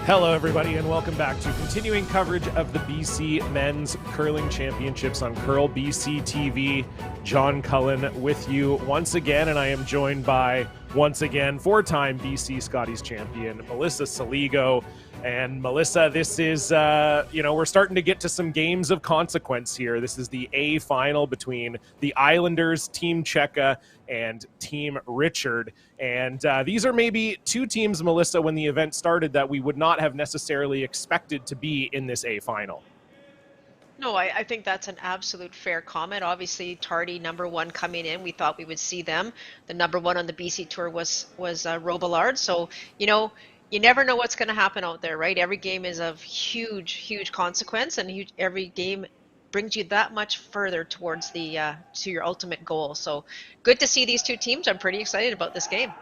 Hello, everybody, and welcome back to continuing coverage of the BC Men's Curling Championships on Curl BC TV. John Cullen with you once again, and I am joined by, once again, four-time BC Scotties champion, Melissa Saligo. And Melissa, this is, we're starting to get to some games of consequence here. This is the A final between the Islanders, Team Cseke, and Team Richard. And these are maybe two teams, Melissa, when the event started that we would not have necessarily expected to be in this A final. No, I think that's an absolute fair comment. Obviously, Tardy, number one coming in, we thought we would see them. The number one on the BC Tour was Robillard. So, you never know what's going to happen out there, right? Every game is of huge consequence, and every game brings you that much further towards to your ultimate goal. So good to see these two teams. I'm pretty excited about this game.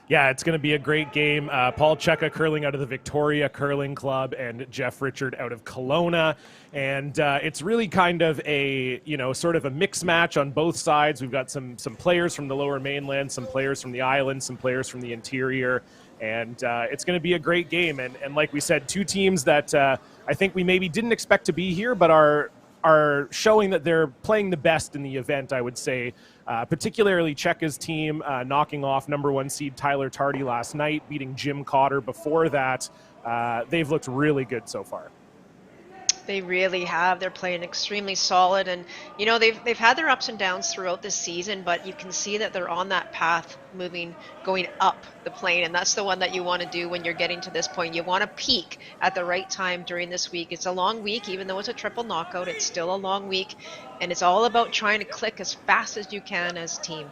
Yeah, it's going to be a great game. Paul Cseke curling out of the Victoria Curling Club and Jeff Richard out of Kelowna. And it's really kind of a, sort of a mix match on both sides. We've got some players from the Lower Mainland, some players from the island, some players from the interior. And it's going to be a great game. And like we said, two teams that I think we maybe didn't expect to be here, but are showing that they're playing the best in the event, I would say. Particularly Czeke's team knocking off number one seed Tyler Tardy last night, beating Jim Cotter before that. They've looked really good so far. They really have. They're playing extremely solid, and they've had their ups and downs throughout this season, but you can see that they're on that path going up the plane, and that's the one that you want to do when you're getting to this point. You want to peak at the right time during this week. It's a long week, even though it's a triple knockout, it's still a long week, and it's all about trying to click as fast as you can as a team.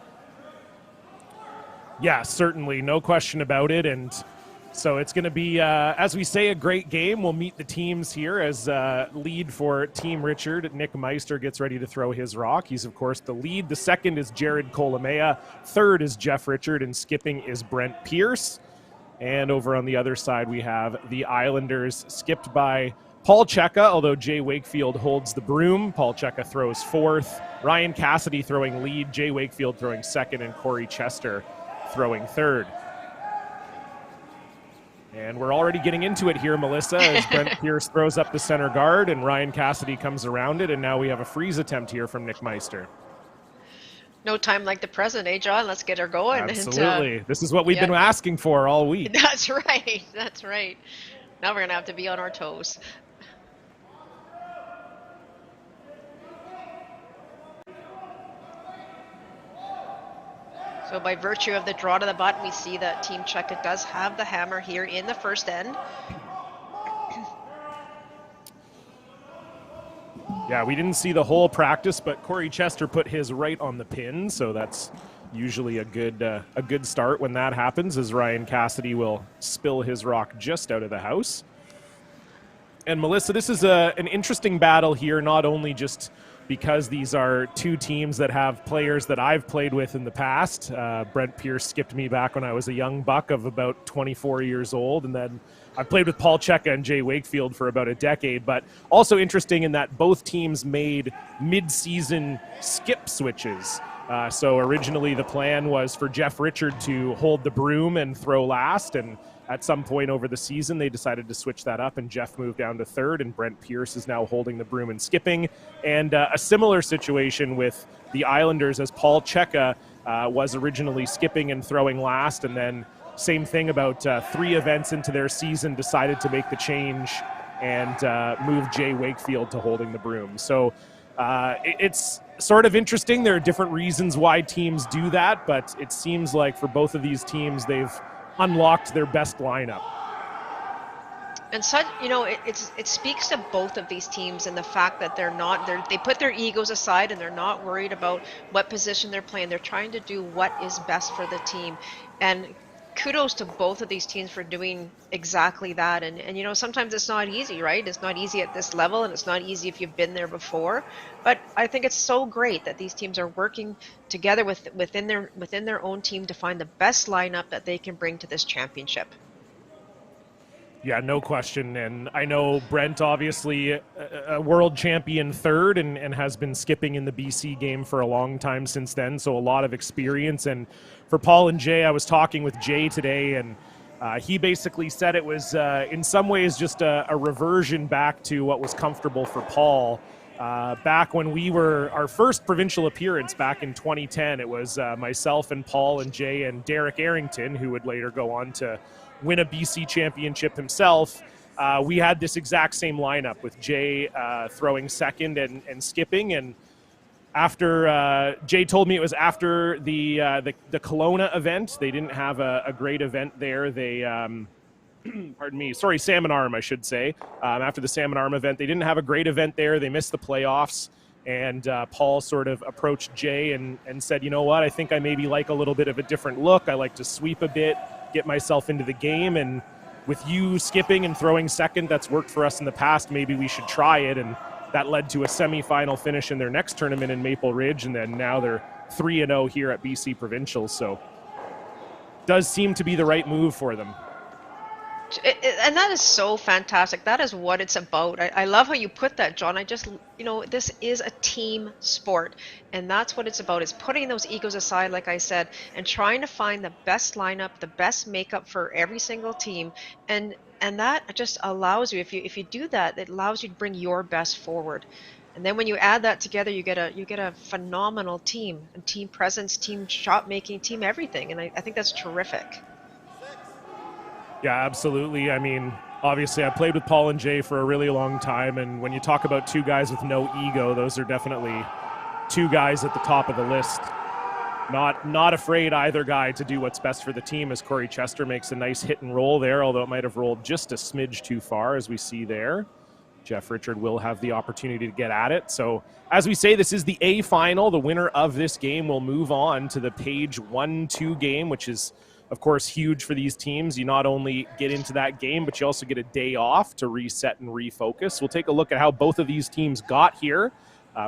Yeah, certainly, no question about it. And so it's going to be, as we say, a great game. We'll meet the teams here as lead for Team Richard. Nick Meister gets ready to throw his rock. He's, of course, the lead. The second is Jared Colomea. Third is Jeff Richard, and skipping is Brent Pierce. And over on the other side, we have the Islanders skipped by Paul Cseke, although Jay Wakefield holds the broom. Paul Cseke throws fourth. Ryan Cassidy throwing lead. Jay Wakefield throwing second, and Corey Chester throwing third. And we're already getting into it here, Melissa, as Brent Pierce throws up the center guard and Ryan Cassidy comes around it. And now we have a freeze attempt here from Nick Meister. No time like the present, eh, John? Let's get her going. Absolutely. This is what we've been asking for all week. That's right. That's right. Now we're going to have to be on our toes. So by virtue of the draw to the button, we see that Team Cseke does have the hammer here in the first end. Yeah, we didn't see the whole practice, but Corey Chester put his right on the pin, so that's usually a good start when that happens, as Ryan Cassidy will spill his rock just out of the house. And Melissa, this is an interesting battle here, not only just because these are two teams that have players that I've played with in the past. Brent Pierce skipped me back when I was a young buck of about 24 years old, and then I've played with Paul Cseke and Jay Wakefield for about a decade, but also interesting in that both teams made mid-season skip switches. So originally the plan was for Jeff Richard to hold the broom and throw last, and at some point over the season, they decided to switch that up, and Jeff moved down to third, and Brent Pierce is now holding the broom and skipping. And a similar situation with the Islanders, as Paul Cseke was originally skipping and throwing last, and then same thing about 3 events into their season, decided to make the change and move Jay Wakefield to holding the broom. So it's sort of interesting. There are different reasons why teams do that, but it seems like for both of these teams, they've unlocked their best lineup. And such, it speaks to both of these teams and the fact that they put their egos aside and they're not worried about what position they're playing. They're trying to do what is best for the team. And kudos to both of these teams for doing exactly that. And sometimes it's not easy, right? It's not easy at this level, and it's not easy if you've been there before. But I think it's so great that these teams are working together within their own team to find the best lineup that they can bring to this championship. Yeah, no question. And I know Brent, obviously a world champion third, and has been skipping in the BC game for a long time since then. So a lot of experience. And for Paul and Jay, I was talking with Jay today, and He basically said it was, in some ways, just a reversion back to what was comfortable for Paul. Back when we were our first provincial appearance back in 2010, it was myself and Paul and Jay and Derek Arrington, who would later go on to win a BC championship himself. We had this exact same lineup with Jay throwing second and skipping. And after Jay told me it was after the Kelowna event, they didn't have a great event there. They pardon me, sorry, Salmon Arm, I should say. After the Salmon Arm event, they didn't have a great event there. They missed the playoffs. And Paul sort of approached Jay and said, you know what, I think I maybe like a little bit of a different look. I like to sweep a bit, get myself into the game. And with you skipping and throwing second, that's worked for us in the past. Maybe we should try it. And that led to a semifinal finish in their next tournament in Maple Ridge. And then now they're 3-0 here at BC Provincials. So does seem to be the right move for them. And that is so fantastic. That is what it's about. I love how you put that, John. This is a team sport, and that's what it's about. It's putting those egos aside, like I said, and trying to find the best lineup, the best makeup for every single team. And that just allows you, if you do that, it allows you to bring your best forward. And then when you add that together, you get a phenomenal team, and team presence, team shot making, team everything. And I think that's terrific. Yeah, absolutely. I mean, obviously, I played with Paul and Jay for a really long time, and when you talk about two guys with no ego, those are definitely two guys at the top of the list. Not afraid either guy to do what's best for the team, as Corey Chester makes a nice hit and roll there, although it might have rolled just a smidge too far, as we see there. Jeff Richard will have the opportunity to get at it. So, as we say, this is the A final. The winner of this game will move on to the Page 1-2 game, which is, of course, huge for these teams. You not only get into that game, but you also get a day off to reset and refocus. We'll take a look at how both of these teams got here.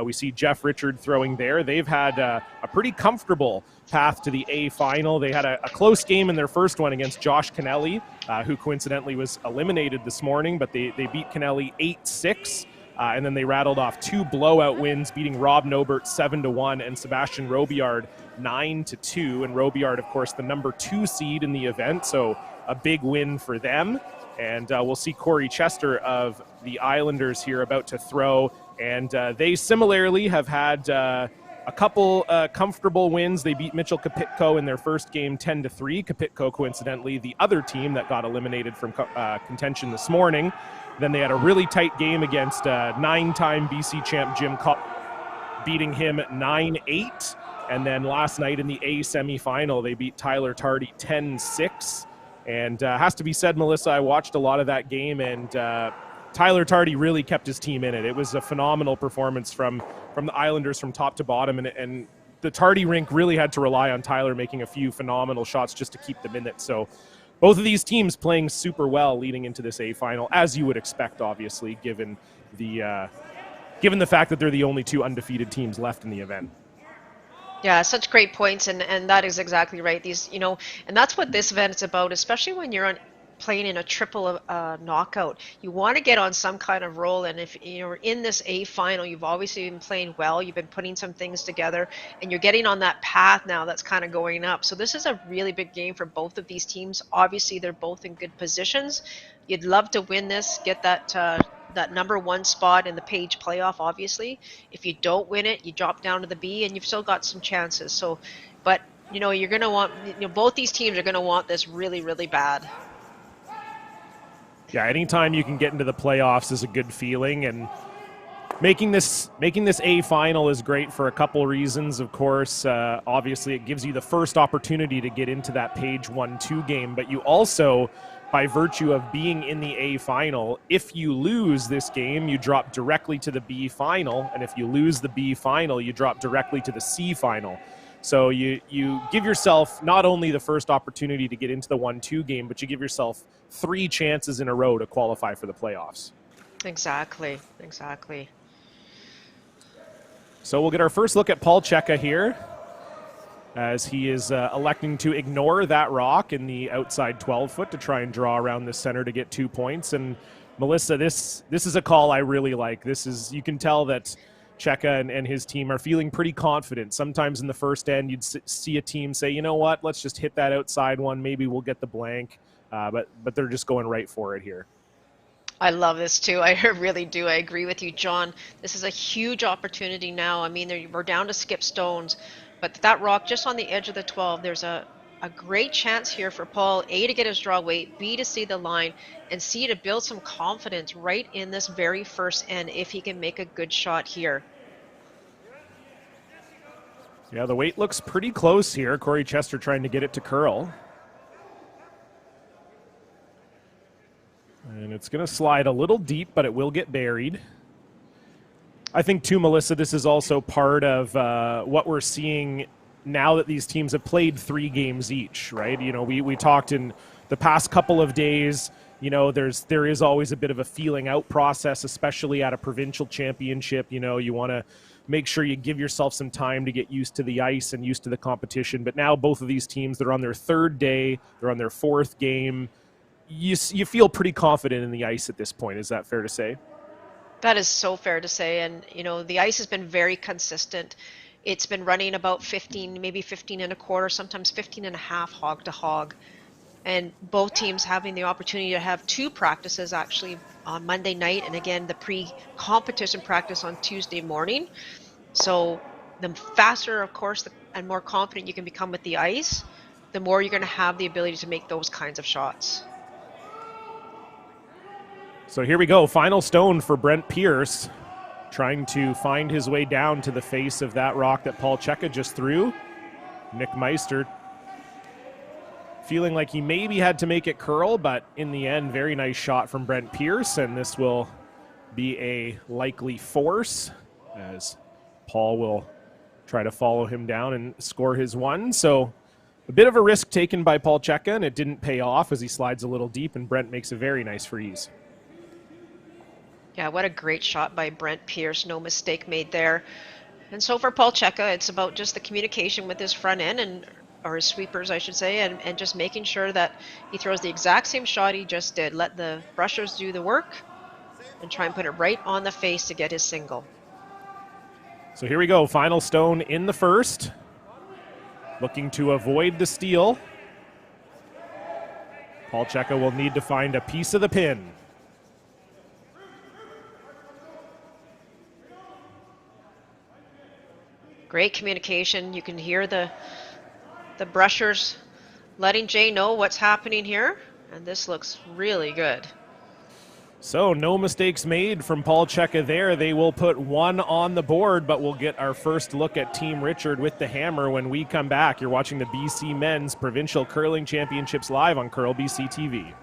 We see Jeff Richard throwing there. They've had a pretty comfortable path to the A final. They had a close game in their first one against Josh Kennelly, who coincidentally was eliminated this morning, but they beat Kennelly 8-6. And then they rattled off two blowout wins, beating Rob Nobert 7-1 and Sebastian Robillard 9-2. And Robillard, of course, the number 2 seed in the event, so a big win for them. And we'll see Corey Chester of the Islanders here about to throw. And they similarly have had a couple comfortable wins. They beat Mitchell Kapitko in their first game 10-3. Kapitko, coincidentally, the other team that got eliminated from contention this morning. Then they had a really tight game against 9-time BC champ Jim Cup, beating him 9-8. And then last night in the A semifinal, they beat Tyler Tardy 10-6. And has to be said, Melissa, I watched a lot of that game, and Tyler Tardy really kept his team in it. It was a phenomenal performance from the Islanders from top to bottom, and the Tardy rink really had to rely on Tyler making a few phenomenal shots just to keep them in it. So both of these teams playing super well leading into this A final, as you would expect, obviously, given the fact that they're the only two undefeated teams left in the event. Yeah, such great points, and that is exactly right. These, and that's what this event is about, especially when you're playing in a triple knockout. You want to get on some kind of roll, and if you're in this A final, you've obviously been playing well, you've been putting some things together, and you're getting on that path now that's kind of going up. So this is a really big game for both of these teams. Obviously, they're both in good positions. You'd love to win this, get that number 1 spot in the Page playoff, obviously. If you don't win it, you drop down to the B, and you've still got some chances. So, but you're going to want, both these teams are going to want this really, really bad. Yeah, anytime you can get into the playoffs is a good feeling, and making this A final is great for a couple reasons. Of course, obviously it gives you the first opportunity to get into that Page 1-2 game, but you also, by virtue of being in the A final, if you lose this game, you drop directly to the B final, and if you lose the B final, you drop directly to the C final. So you give yourself not only the first opportunity to get into the 1-2 game, but you give yourself 3 chances in a row to qualify for the playoffs. Exactly. So we'll get our first look at Paul Cseke here, as he is electing to ignore that rock in the outside 12-foot to try and draw around the center to get 2 points. And Melissa, this is a call I really like. You can tell that Cseke and his team are feeling pretty confident. Sometimes in the first end, you'd see a team say, you know what, let's just hit that outside one. Maybe we'll get the blank. but they're just going right for it here. I love this too. I really do. I agree with you, John. This is a huge opportunity now. I mean, we're down to skip stones, but that rock just on the edge of the 12, there's a great chance here for Paul, A, to get his draw weight, B, to see the line, and C, to build some confidence right in this very first end if he can make a good shot here. Yeah, the weight looks pretty close here. Corey Chester trying to get it to curl. And it's going to slide a little deep, but it will get buried. I think, too, Melissa, this is also part of what we're seeing now that these teams have played 3 games each, right? You know, we talked in the past couple of days, you know, there is always a bit of a feeling out process, especially at a provincial championship. You know, you want to make sure you give yourself some time to get used to the ice and used to the competition. But now both of these teams, they're on their 3rd day, they're on their 4th game. You feel pretty confident in the ice at this point. Is that fair to say? That is so fair to say. And, you know, the ice has been very consistent. It's been running about 15, maybe 15 and a quarter, sometimes 15 and a half hog to hog. And both teams having the opportunity to have 2 practices actually on Monday night, and again, the pre-competition practice on Tuesday morning. So the faster, of course, and more confident you can become with the ice, the more you're going to have the ability to make those kinds of shots. So here we go. Final stone for Brent Pierce, trying to find his way down to the face of that rock that Paul Cseke just threw. Nick Meister feeling like he maybe had to make it curl, but in the end, very nice shot from Brent Pierce, and this will be a likely force as Paul will try to follow him down and score his one. So a bit of a risk taken by Paul Cseke, and it didn't pay off as he slides a little deep, and Brent makes a very nice freeze. Yeah, what a great shot by Brent Pierce. No mistake made there. And so for Paul Cseke, it's about just the communication with his front end, or his sweepers, I should say, and just making sure that he throws the exact same shot he just did. Let the brushers do the work and try and put it right on the face to get his single. So here we go. Final stone in the first. Looking to avoid the steal. Paul Cseke will need to find a piece of the pin. Great communication. You can hear the brushers letting Jay know what's happening here, and this looks really good. So no mistakes made from Paul Cseke there. They will put 1 on the board, but we'll get our first look at Team Richard with the hammer when we come back. You're watching the BC Men's Provincial Curling Championships live on Curl BC TV.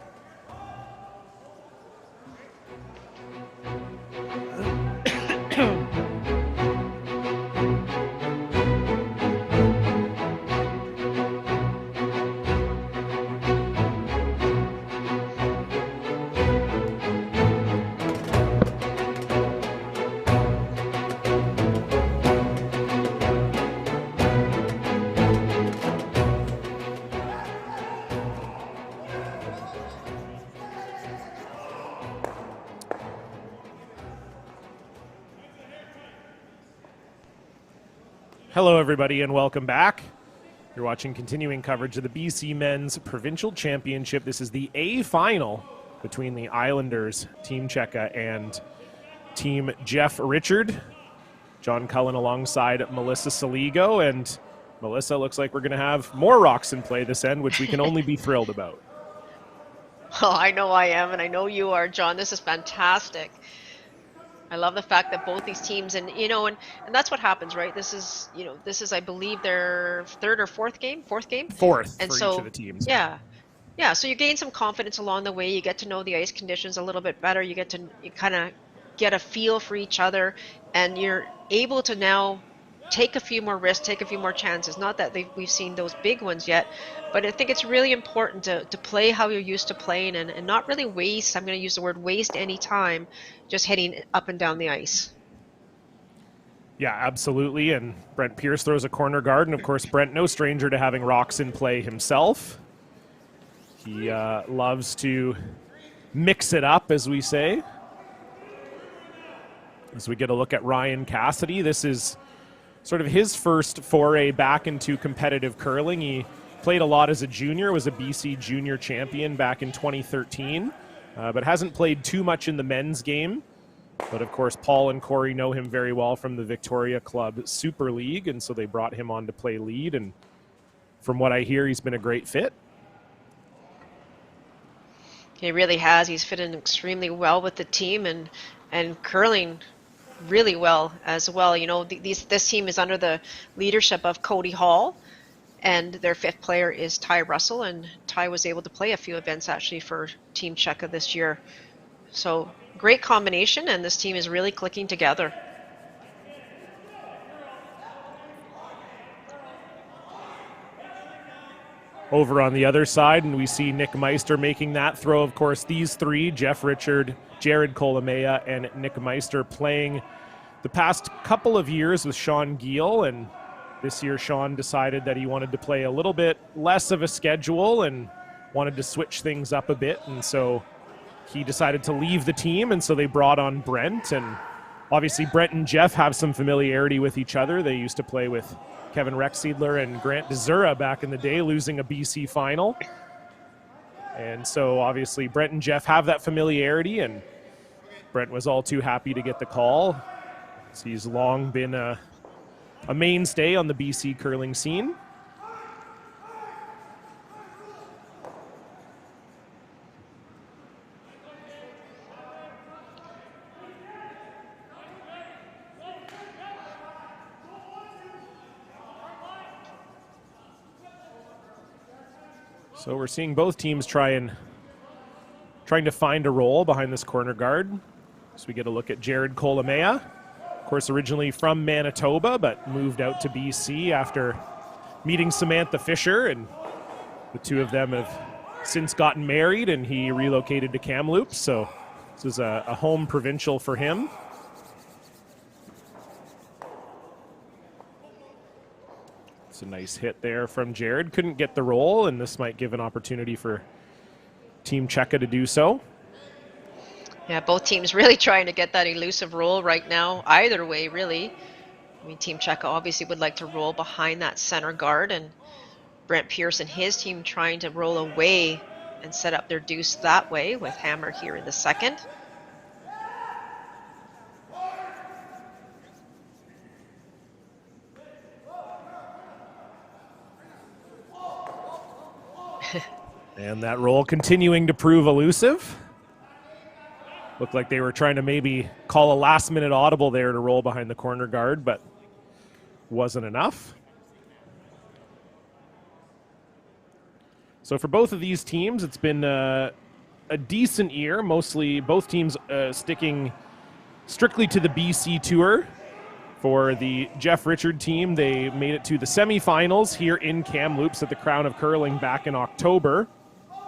Hello, everybody, and welcome back. You're watching continuing coverage of the BC Men's Provincial Championship. This is the A final between the Islanders, Team Cseke, and Team Jeff Richard. John Cullen alongside Melissa Saligo, and Melissa, looks like we're going to have more rocks in play this end, which we can only be thrilled about. Oh, I know I am, and I know you are, John. This is fantastic. I love the fact that both these teams, and that's what happens, right? This is, I believe, their 3rd or 4th game, 4th game. 4th and for so, each of the teams. Yeah. So you gain some confidence along the way. You get to know the ice conditions a little bit better. You kind of get a feel for each other, and you're able to now take a few more risks, take a few more chances. Not that we've seen those big ones yet, but I think it's really important to play how you're used to playing and not really waste, I'm going to use the word waste, any time just heading up and down the ice. Yeah, absolutely. And Brent Pierce throws a corner guard, and of course, Brent, no stranger to having rocks in play himself. He loves to mix it up, as we say. As we get a look at Ryan Cassidy, this is sort of his first foray back into competitive curling. He played a lot as a junior, was a BC junior champion back in 2013, but hasn't played too much in the men's game. But of course, Paul and Corey know him very well from the Victoria Club Super League, and so they brought him on to play lead. And from what I hear, he's been a great fit. He really has. He's fit in extremely well with the team and curling really well as well. You know, this team is under the leadership of Cody Hall, and their fifth player is Ty Russell, and Ty was able to play a few events actually for Team Cseke this year. So great combination, and this team is really clicking together. Over on the other side, and we see Nick Meister making that throw. Of course, these three, Jeff Richard, Jared Kolomea, and Nick Meister, playing the past couple of years with Sean Giel, and this year Sean decided that he wanted to play a little bit less of a schedule and wanted to switch things up a bit, and so he decided to leave the team, and so they brought on Brent. And obviously Brent and Jeff have some familiarity with each other. They used to play with Kevin Rexsiedler and Grant DeZura back in the day, losing a BC final. And so obviously Brent and Jeff have that familiarity, and Brent was all too happy to get the call. So he's long been a mainstay on the BC curling scene. So we're seeing both teams trying to find a role behind this corner guard. So we get a look at Jared Kolomea. Of course, originally from Manitoba, but moved out to BC after meeting Samantha Fisher, and the two of them have since gotten married, and he relocated to Kamloops. So this is a home provincial for him. It's a nice hit there from Jared. Couldn't get the roll, and this might give an opportunity for Team Cseke to do so. Yeah, both teams really trying to get that elusive roll right now. Either way, really. I mean, Team Cseke obviously would like to roll behind that center guard, and Brent Pierce and his team trying to roll away and set up their deuce that way with Hammer here in the second. And that roll continuing to prove elusive. Looked like they were trying to maybe call a last-minute audible there to roll behind the corner guard, but wasn't enough. So for both of these teams, it's been a decent year. Mostly both teams sticking strictly to the BC Tour. For the Jeff Richard team, they made it to the semifinals here in Kamloops at the Crown of Curling back in October.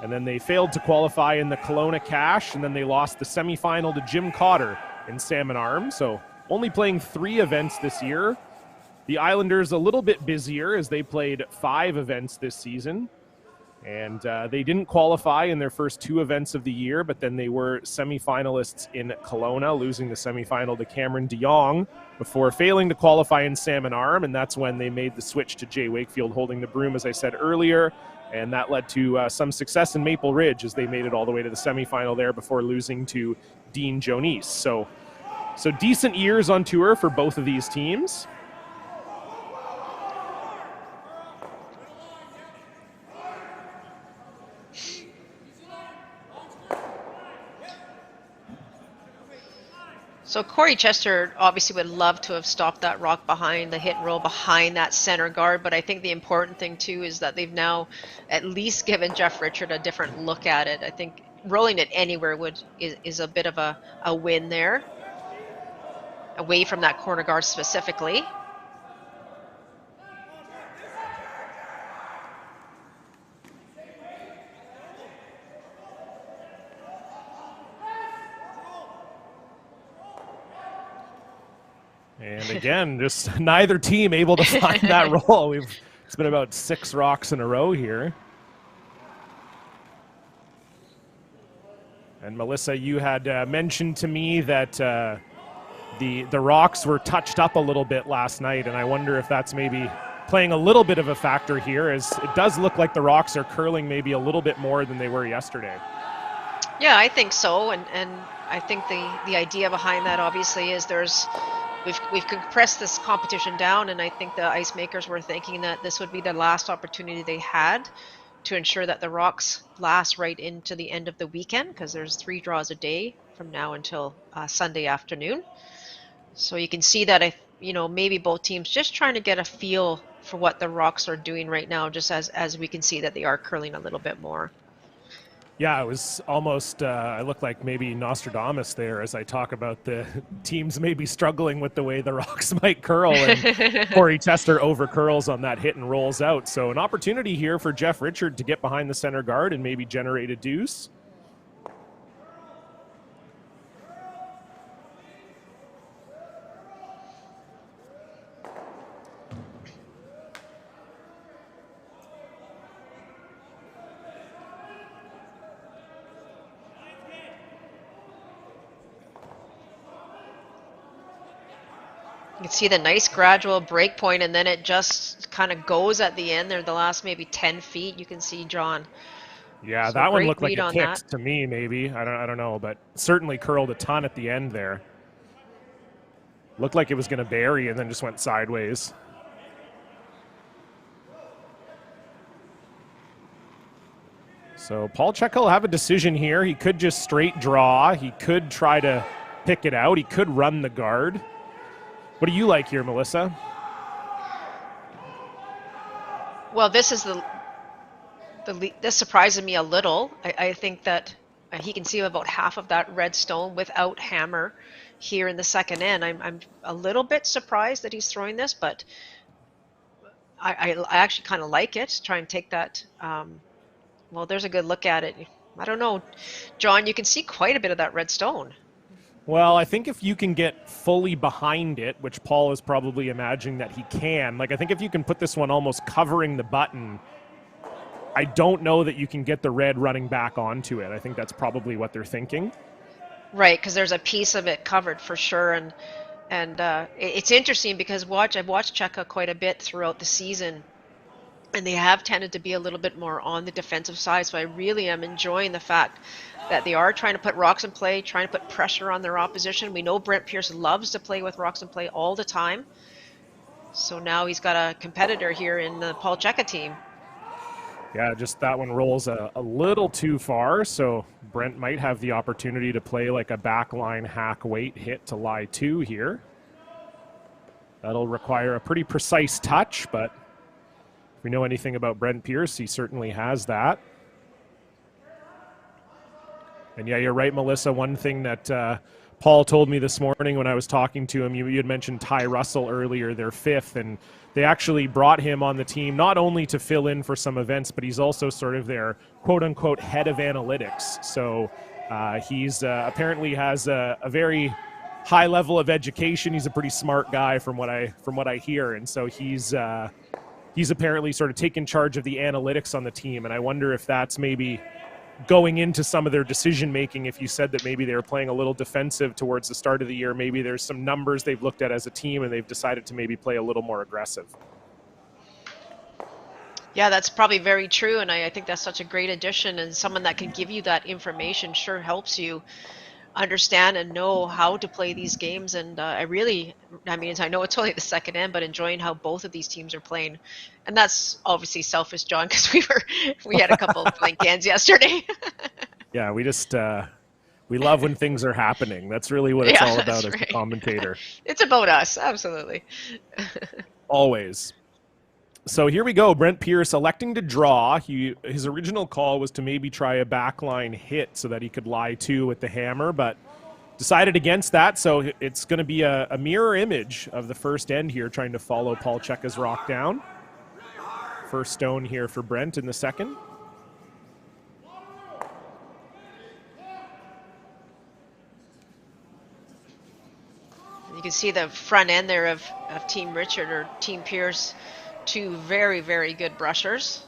And then they failed to qualify in the Kelowna Cash, and then they lost the semifinal to Jim Cotter in Salmon Arm. So only playing 3 events this year. The Islanders a little bit busier as they played 5 events this season. And they didn't qualify in their first 2 events of the year, but then they were semifinalists in Kelowna, losing the semifinal to Cameron DeYoung before failing to qualify in Salmon Arm, and that's when they made the switch to Jay Wakefield holding the broom, as I said earlier, and that led to some success in Maple Ridge as they made it all the way to the semifinal there before losing to Dean Jones. So decent years on tour for both of these teams. So Corey Chester obviously would love to have stopped that rock behind the hit and roll behind that center guard, but I think the important thing too is that they've now at least given Jeff Richard a different look at it. I think rolling it anywhere is a bit of a win there, away from that corner guard specifically. And again, just neither team able to find that roll. It's been about 6 rocks in a row here. And Melissa, you had mentioned to me that the rocks were touched up a little bit last night, and I wonder if that's maybe playing a little bit of a factor here, as it does look like the rocks are curling maybe a little bit more than they were yesterday. Yeah, I think so, and I think the idea behind that obviously is we've compressed this competition down, and I think the ice makers were thinking that this would be the last opportunity they had to ensure that the rocks last right into the end of the weekend, because there's 3 draws a day from now until Sunday afternoon. So you can see that maybe both teams just trying to get a feel for what the rocks are doing right now, just as we can see that they are curling a little bit more. Yeah, it was almost, I look like maybe Nostradamus there as I talk about the teams maybe struggling with the way the rocks might curl, and Corey Chester over curls on that hit and rolls out. So an opportunity here for Jeff Richard to get behind the center guard and maybe generate a deuce. You can see the nice gradual break point, and then it just kind of goes at the end there, the last maybe 10 feet. You can see John. Yeah, So that one great looked like read it on that. ticked to me, maybe. I don't know, but certainly curled a ton at the end there. Looked like it was going to bury and then just went sideways. So Paul Cseke will have a decision here. He could just straight draw. He could try to pick it out. He could run the guard. What do you like here, Melissa? Well, this surprises me a little. I think that he can see about half of that red stone without hammer here in the second end. I'm a little bit surprised that he's throwing this, but I actually kind of like it. Try and take that. Well, there's a good look at it. I don't know, John. You can see quite a bit of that red stone. Well, I think if you can get fully behind it, which Paul is probably imagining that he can, like I think if you can put this one almost covering the button, I don't know that you can get the red running back onto it. I think that's probably what they're thinking. Right, because there's a piece of it covered for sure, and it's interesting because I've watched Cseke quite a bit throughout the season, and they have tended to be a little bit more on the defensive side. So I really am enjoying the fact that they are trying to put rocks in play, trying to put pressure on their opposition. We know Brent Pierce loves to play with rocks in play all the time. So now he's got a competitor here in the Paul Cseke team. Yeah, just that one rolls a little too far, so Brent might have the opportunity to play like a backline hack weight hit to lie 2 here. That'll require a pretty precise touch, but if we know anything about Brent Pierce, he certainly has that. And yeah, you're right, Melissa. One thing that Paul told me this morning when I was talking to him, you had mentioned Ty Russell earlier, their 5th, and they actually brought him on the team not only to fill in for some events, but he's also sort of their quote-unquote head of analytics. So he's apparently has a very high level of education. He's a pretty smart guy from what I hear, and so he's apparently sort of taken charge of the analytics on the team. And I wonder if that's maybe going into some of their decision making. If you said that maybe they were playing a little defensive towards the start of the year, maybe there's some numbers they've looked at as a team and they've decided to maybe play a little more aggressive. Yeah, that's probably very true, and I think that's such a great addition, and someone that can give you that information sure helps you understand and know how to play these games. And I mean, I know it's only the second end, but enjoying how both of these teams are playing. And that's obviously selfish, John, because we had a couple of blank cans yesterday. Yeah, we just we love when things are happening. That's really what it's all about as a commentator. It's about us, absolutely. Always. So here we go. Brent Pierce electing to draw. His original call was to maybe try a backline hit so that he could lie 2 with the hammer, but decided against that. So it's going to be a mirror image of the first end here, trying to follow Paul Czeke's rock down. First stone here for Brent in the second. You can see the front end there of Team Richard or Team Pierce. 2 very, very good brushers.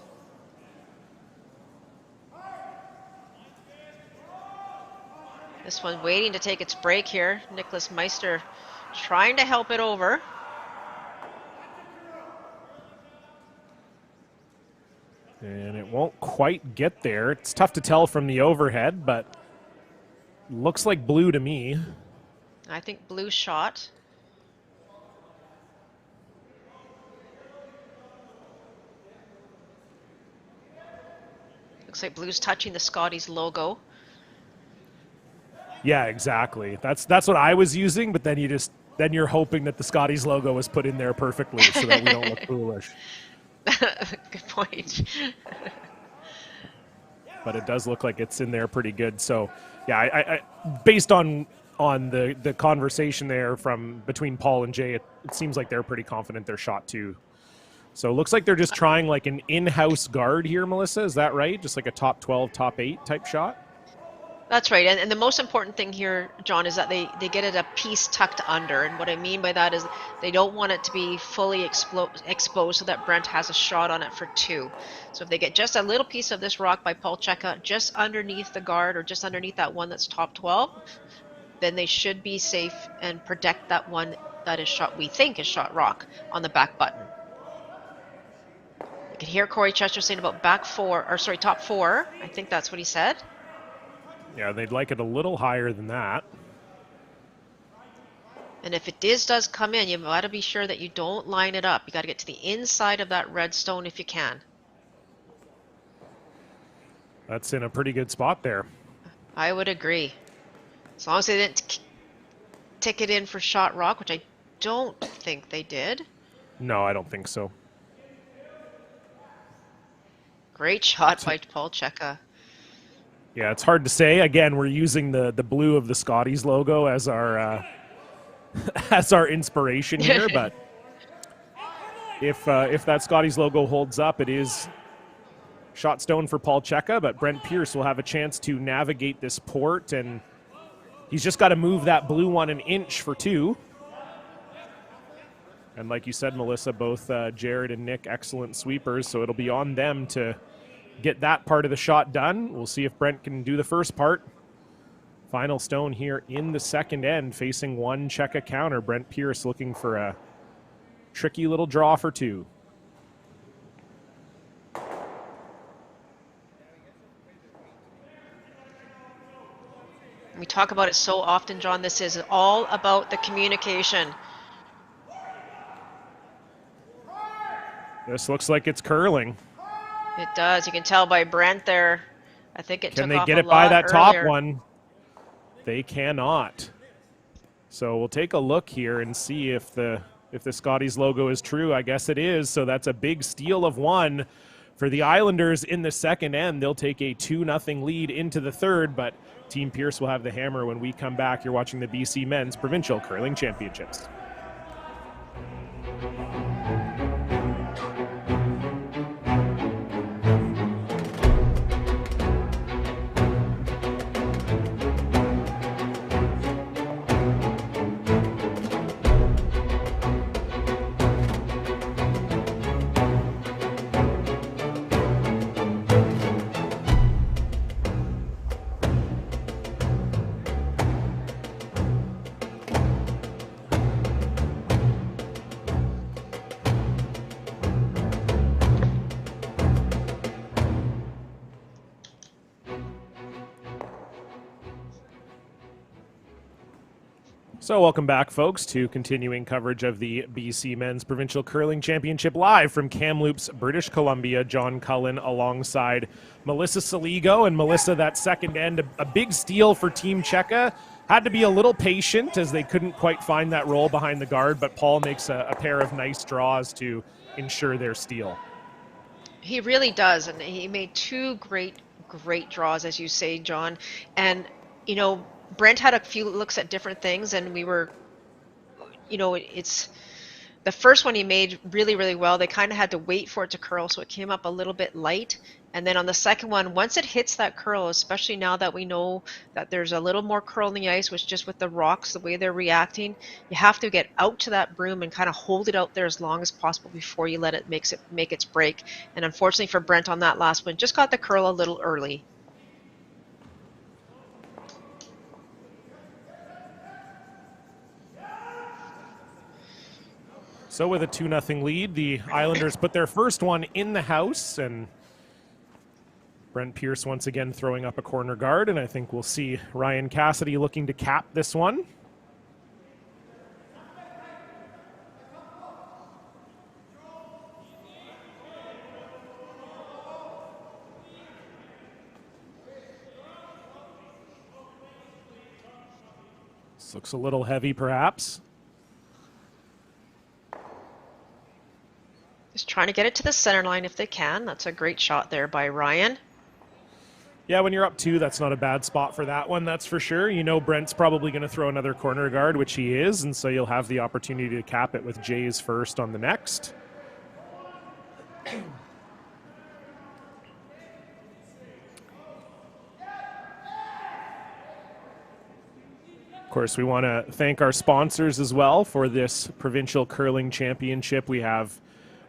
This one waiting to take its break here. Nicholas Meister trying to help it over. And it won't quite get there. It's tough to tell from the overhead, but looks like blue to me. I think blue shot. Looks like blue's touching the Scotties logo. Yeah, exactly. That's what I was using, but then you're hoping that the Scotties logo was put in there perfectly so that we don't look foolish. Good point. But it does look like it's in there pretty good. So, yeah, I based on the conversation there from between Paul and Jay, it seems like they're pretty confident their shot too. So it looks like they're just trying like an in-house guard here, Melissa. Is that right? Just like a top 12, top 8 type shot? That's right. And the most important thing here, John, is that they get it a piece tucked under. And what I mean by that is they don't want it to be fully exposed so that Brent has a shot on it for 2. So if they get just a little piece of this rock by Paul Cseke just underneath the guard or just underneath that one that's top 12, then they should be safe and protect that one that is shot, we think is shot rock on the back button. You can hear Corey Chester saying about top 4. I think that's what he said. Yeah, they'd like it a little higher than that. And if it does come in, you've got to be sure that you don't line it up. You got to get to the inside of that red stone if you can. That's in a pretty good spot there. I would agree. As long as they didn't tick it in for shot rock, which I don't think they did. No, I don't think so. Great shot by Paul Cseke. Yeah, it's hard to say. Again, we're using the blue of the Scotties logo as our as our inspiration here, but if that Scotties logo holds up, it is shot stone for Paul Cseke, but Brent Pierce will have a chance to navigate this port, and he's just got to move that blue one an inch for 2. And like you said, Melissa, both Jared and Nick, excellent sweepers, so it'll be on them to get that part of the shot done. We'll see if Brent can do the first part. Final stone here in the second end, facing one Cseke counter. Brent Pierce looking for a tricky little draw for 2. We talk about it so often, John. This is all about the communication. This looks like it's curling. It does. You can tell by Brent there. I think it took off a lot Can they get it by that top earlier. one? They cannot. So we'll take a look here and see if the Scotties logo is true. I guess it is. So that's a big steal of 1 for the Islanders in the second end. They'll take a 2-0 lead into the third, but Team Pierce will have the hammer when we come back. You're watching the BC Men's Provincial Curling Championships. So welcome back, folks, to continuing coverage of the BC Men's Provincial Curling Championship live from Kamloops, British Columbia. John Cullen alongside Melissa Saligo. And Melissa, that second end, a big steal for Team Cseke. Had to be a little patient as they couldn't quite find that roll behind the guard, but Paul makes a pair of nice draws to ensure their steal. He really does, and he made 2 great draws, as you say, John. And, you know, Brent had a few looks at different things, and we were, you know, it's the first one he made really, really well. They kind of had to wait for it to curl, so it came up a little bit light. And then on the second one, once it hits that curl, especially now that we know that there's a little more curl in the ice, which just with the rocks, the way they're reacting, you have to get out to that broom and kind of hold it out there as long as possible before you let it make its break. And unfortunately for Brent on that last one, just got the curl a little early. So with a 2-0 lead, the Islanders put their first one in the house, and Brent Pierce once again throwing up a corner guard, and I think we'll see Ryan Cassidy looking to cap this one. This looks a little heavy, perhaps. Just trying to get it to the center line if they can. That's a great shot there by Ryan. Yeah, when you're up 2, that's not a bad spot for that one, that's for sure. You know Brent's probably going to throw another corner guard, which he is, and so you'll have the opportunity to cap it with Jay's first on the next. Of course, we want to thank our sponsors as well for this Provincial Curling Championship. We have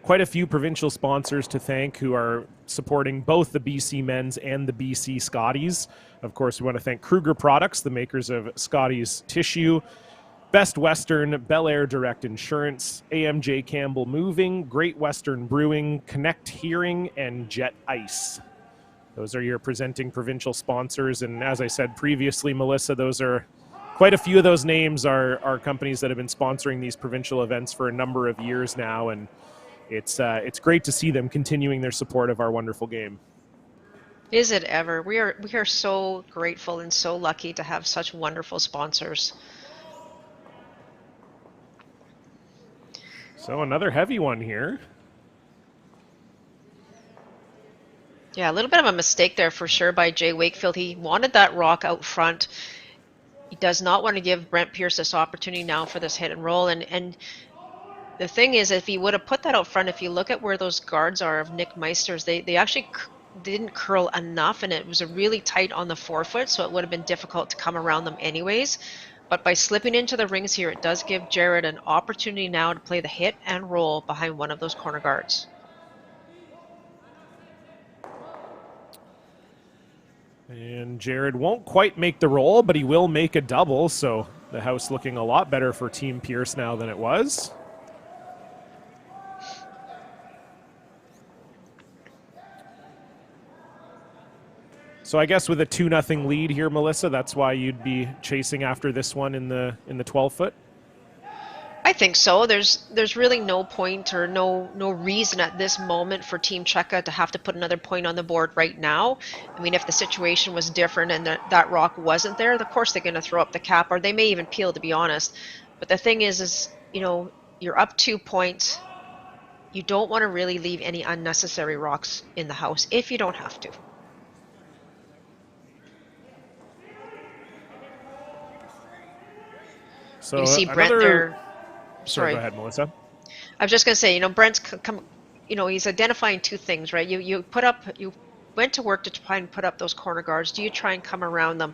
quite a few provincial sponsors to thank who are supporting both the BC men's and the BC Scotties. Of course, we want to thank Kruger Products, the makers of Scotties Tissue, Best Western, Bel Air Direct Insurance, AMJ Campbell Moving, Great Western Brewing, Connect Hearing, and Jet Ice. Those are your presenting provincial sponsors. And as I said previously, Melissa, those are quite a few of those names are companies that have been sponsoring these provincial events for a number of years now, and it's great to see them continuing their support of our wonderful game. Is it ever? We are so grateful and so lucky to have such wonderful sponsors. So another heavy one here. Yeah, a little bit of a mistake there for sure by Jay Wakefield. He wanted that rock out front. He does not want to give Brent Pierce this opportunity now for this hit and roll. And the thing is, if he would have put that out front, if you look at where those guards are of Nick Meister's, they actually didn't curl enough, and it was a really tight on the forefoot, so it would have been difficult to come around them anyways. But by slipping into the rings here, it does give Jared an opportunity now to play the hit and roll behind one of those corner guards. And Jared won't quite make the roll, but he will make a double, so the house looking a lot better for Team Pierce now than it was. So I guess with a 2-0 lead here, Melissa, that's why you'd be chasing after this one in the 12-foot? I think so. There's really no point or no reason at this moment for Team Cseke to have to put another point on the board right now. I mean, if the situation was different and that rock wasn't there, of course they're going to throw up the cap, or they may even peel, to be honest. But the thing is you know, you're up 2 points. You don't want to really leave any unnecessary rocks in the house if you don't have to. So you can see Brent there. Sorry, go ahead, Melissa. I was just going to say, you know, Brent's he's identifying 2 things, right? You went to work to try and put up those corner guards. Do you try and come around them?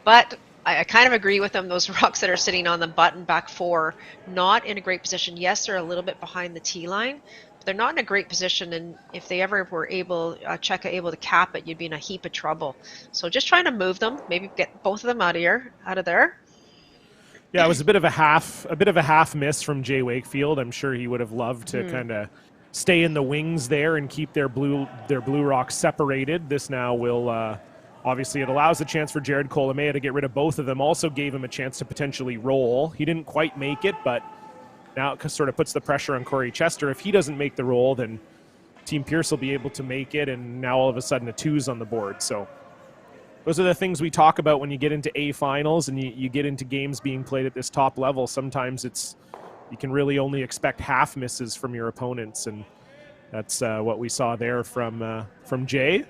But I kind of agree with him. Those rocks that are sitting on the button back 4, not in a great position. Yes, they're a little bit behind the tee line, but they're not in a great position. And if they ever were Cseke able to cap it, you'd be in a heap of trouble. So just trying to move them, maybe get both of them out of there. Yeah, it was a bit of a half miss from Jay Wakefield. I'm sure he would have loved to kind of stay in the wings there and keep their blue rocks separated. This now will obviously it allows a chance for Jared Colomea to get rid of both of them. Also gave him a chance to potentially roll. He didn't quite make it, but now it sort of puts the pressure on Corey Chester. If he doesn't make the roll, then Team Pierce will be able to make it, and now all of a sudden a 2's on the board. So those are the things we talk about when you get into A finals and you get into games being played at this top level. Sometimes you can really only expect half misses from your opponents, and that's what we saw there from Jay.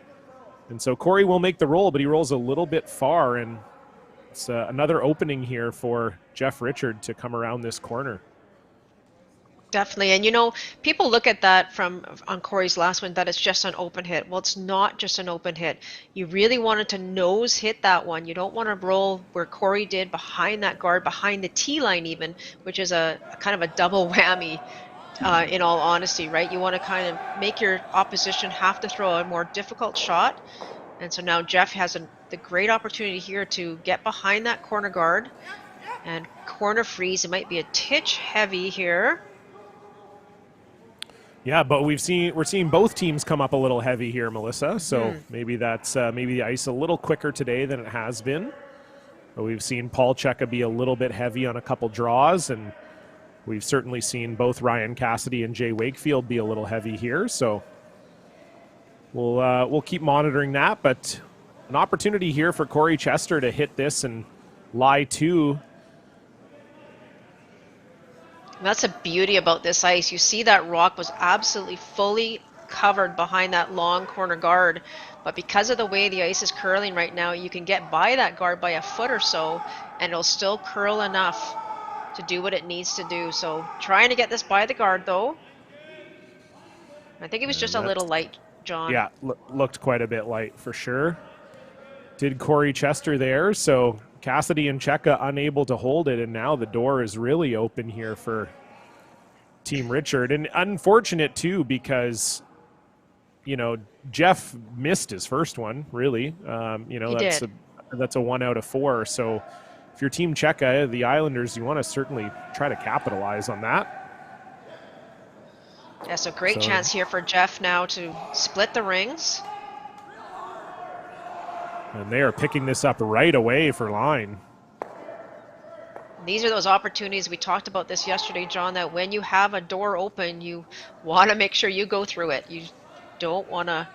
And so Corey will make the roll, but he rolls a little bit far, and it's another opening here for Jeff Richard to come around this corner. Definitely. And, you know, people look at that on Corey's last one, that it's just an open hit. Well, it's not just an open hit. You really wanted to nose hit that one. You don't want to roll where Corey did behind that guard, behind the tee line even, which is a kind of a double whammy, in all honesty, right? You want to kind of make your opposition have to throw a more difficult shot. And so now Jeff has the great opportunity here to get behind that corner guard and corner freeze. It might be a titch heavy here. Yeah, but we're seeing both teams come up a little heavy here, Melissa. So maybe that's maybe the ice a little quicker today than it has been. But we've seen Paul Cseke be a little bit heavy on a couple draws, and we've certainly seen both Ryan Cassidy and Jay Wakefield be a little heavy here. So we'll keep monitoring that. But an opportunity here for Corey Chester to hit this and lie two. That's the beauty about this ice. You see that rock was absolutely fully covered behind that long corner guard, but because of the way the ice is curling right now, you can get by that guard by a foot or so, and it'll still curl enough to do what it needs to do. So trying to get this by the guard, though. I think it was just a little light, John. Yeah, looked quite a bit light for sure. Did Corey Chester there, so Cassidy and Cseke unable to hold it, and now the door is really open here for Team Richard. And unfortunate, too, because, you know, Jeff missed his first one, really. You know, that's a 1 out of 4. So if you're Team Cseke, the Islanders, you want to certainly try to capitalize on that. Yeah, so great chance here for Jeff now to split the rings. And they are picking this up right away for line. These are those opportunities. We talked about this yesterday, John, that when you have a door open, you want to make sure you go through it. You don't want to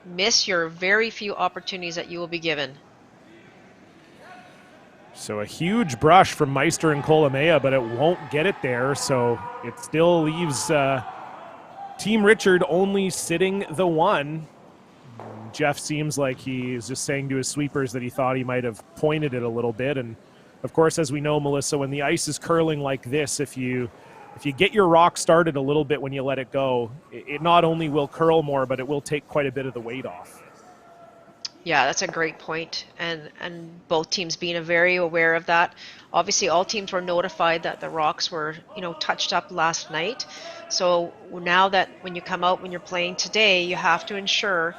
miss your very few opportunities that you will be given. So a huge brush from Meister and Kolomea, but it won't get it there. So it still leaves Team Richard only sitting the 1. Jeff seems like he's just saying to his sweepers that he thought he might have pointed it a little bit. And of course, as we know, Melissa, when the ice is curling like this, if you get your rock started a little bit when you let it go, it not only will curl more, but it will take quite a bit of the weight off. Yeah, that's a great point. And both teams being very aware of that. Obviously, all teams were notified that the rocks were, you know, touched up last night. So now that when you come out, when you're playing today, you have to ensure,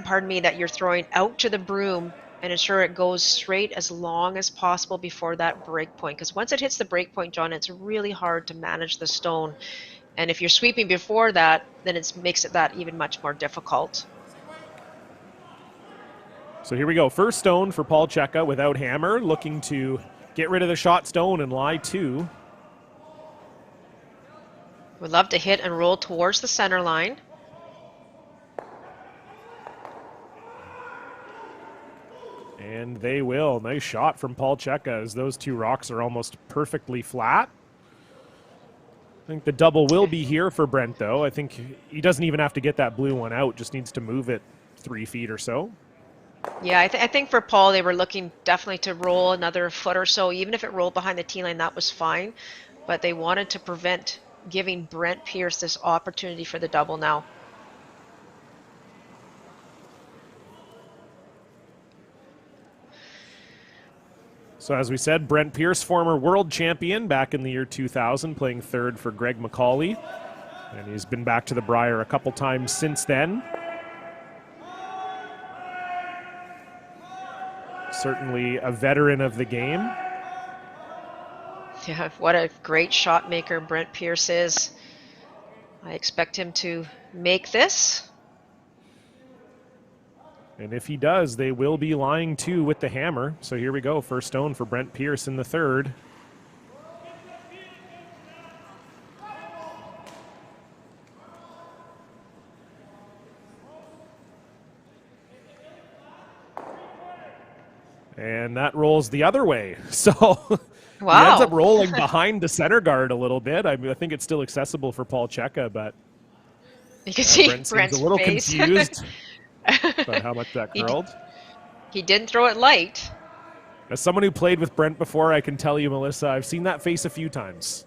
pardon me, that you're throwing out to the broom and ensure it goes straight as long as possible before that break point. Because once it hits the break point, John, it's really hard to manage the stone. And if you're sweeping before that, then it makes it that even much more difficult. So here we go. First stone for Paul Cseke without hammer, looking to get rid of the shot stone and lie 2. Would love to hit and roll towards the center line. And they will. Nice shot from Paul Cseke as those 2 rocks are almost perfectly flat. I think the double will be here for Brent, though. I think he doesn't even have to get that blue one out, just needs to move it 3 feet or so. Yeah, I think for Paul, they were looking definitely to roll another foot or so. Even if it rolled behind the T line, that was fine. But they wanted to prevent giving Brent Pierce this opportunity for the double now. So as we said, Brent Pierce, former world champion back in the year 2000, playing third for Greg McCauley. And he's been back to the Brier a couple times since then. Certainly a veteran of the game. Yeah, what a great shot maker Brent Pierce is. I expect him to make this. And if he does, they will be lying 2 with the hammer. So here we go. First stone for Brent Pierce in the 3rd. And that rolls the other way. So Wow. he ends up rolling behind the center guard a little bit. I think it's still accessible for Paul Cseke, but you can see Brent Brent's seems a little face. Confused about how much that curled. He didn't throw it light. As someone who played with Brent before, I can tell you, Melissa, I've seen that face a few times.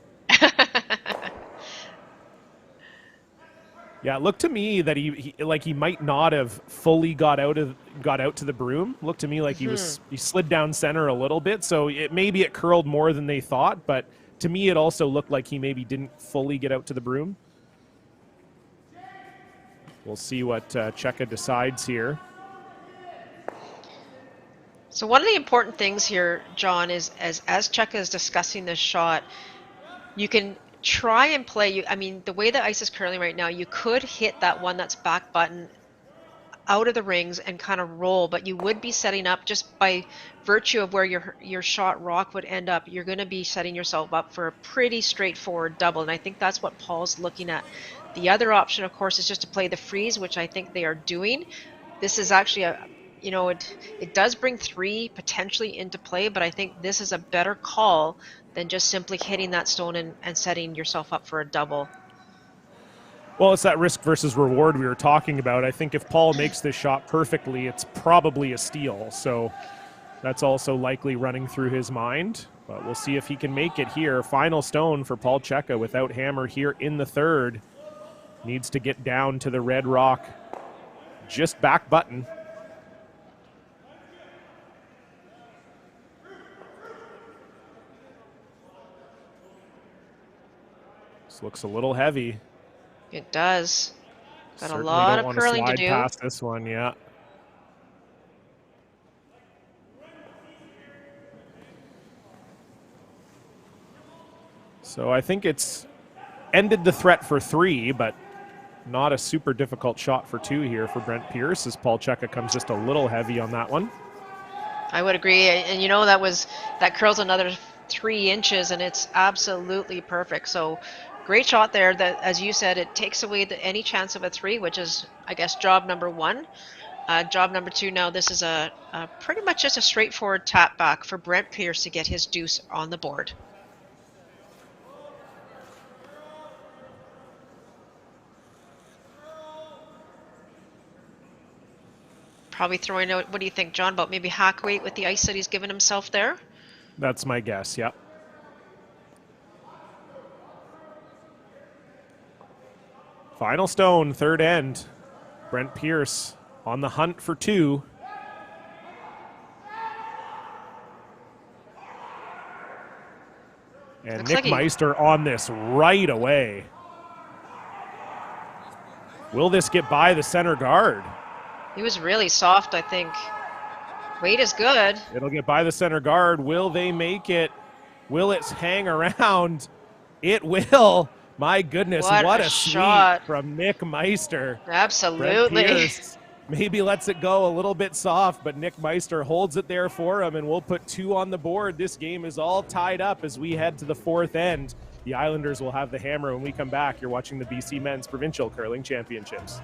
Yeah, it looked to me that he might not have fully got out to the broom. Looked to me like he slid down center a little bit, so maybe it curled more than they thought, but to me it also looked like he maybe didn't fully get out to the broom. We'll see what Cseke decides here. So one of the important things here, John, is as Cseke is discussing this shot, you can try and play. I mean, the way the ice is curling right now, you could hit that one that's back button out of the rings and kind of roll, but you would be setting up, just by virtue of where your shot rock would end up, you're going to be setting yourself up for a pretty straightforward double. And I think that's what Paul's looking at. The other option, of course, is just to play the freeze, which I think they are doing. This is actually it does bring 3 potentially into play, but I think this is a better call than just simply hitting that stone and setting yourself up for a double. Well, it's that risk versus reward we were talking about. I think if Paul makes this shot perfectly, it's probably a steal. So that's also likely running through his mind. But we'll see if he can make it here. Final stone for Paul Cseke without hammer here in the third. Needs to get down to the red rock. Just back button. This looks a little heavy. It does. Got Certainly a lot don't of curling to do. Past this one, yeah. So I think it's ended the threat for 3, but not a super difficult shot for 2 here for Brent Pierce, as Paul Cseke comes just a little heavy on that one. I would agree, and that curls another 3 inches, and it's absolutely perfect. So great shot there. That, as you said, it takes away any chance of a 3, which is, I guess, job number 1. Job number 2 now, this is a pretty much just a straightforward tap back for Brent Pierce to get his deuce on the board. Probably throwing out, what do you think, John, about maybe hack weight with the ice that he's given himself there? That's my guess, yep. Final stone, third end. Brent Pierce on the hunt for 2. And Looks Nick like Meister on this right away. Will this get by the center guard? He was really soft, I think. Weight is good. It'll get by the center guard. Will they make it? Will it hang around? It will. My goodness, what a shot sweep from Nick Meister. Absolutely. Brent Pierce maybe lets it go a little bit soft, but Nick Meister holds it there for him, and we'll put 2 on the board. This game is all tied up as we head to the 4th end. The Islanders will have the hammer when we come back. You're watching the BC Men's Provincial Curling Championships.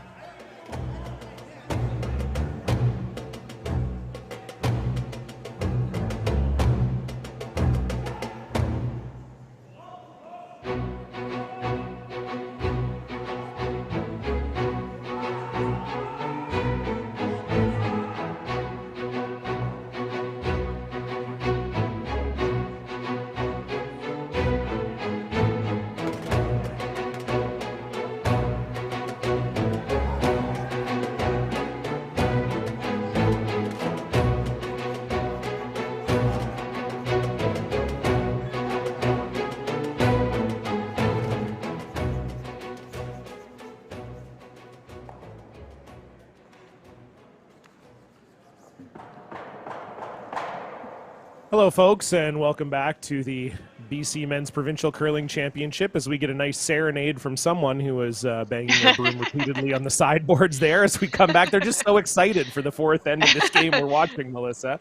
Hello, folks, and welcome back to the BC Men's Provincial Curling Championship as we get a nice serenade from someone who was banging their broom repeatedly on the sideboards there as we come back. They're just so excited for the 4th end of this game we're watching, Melissa.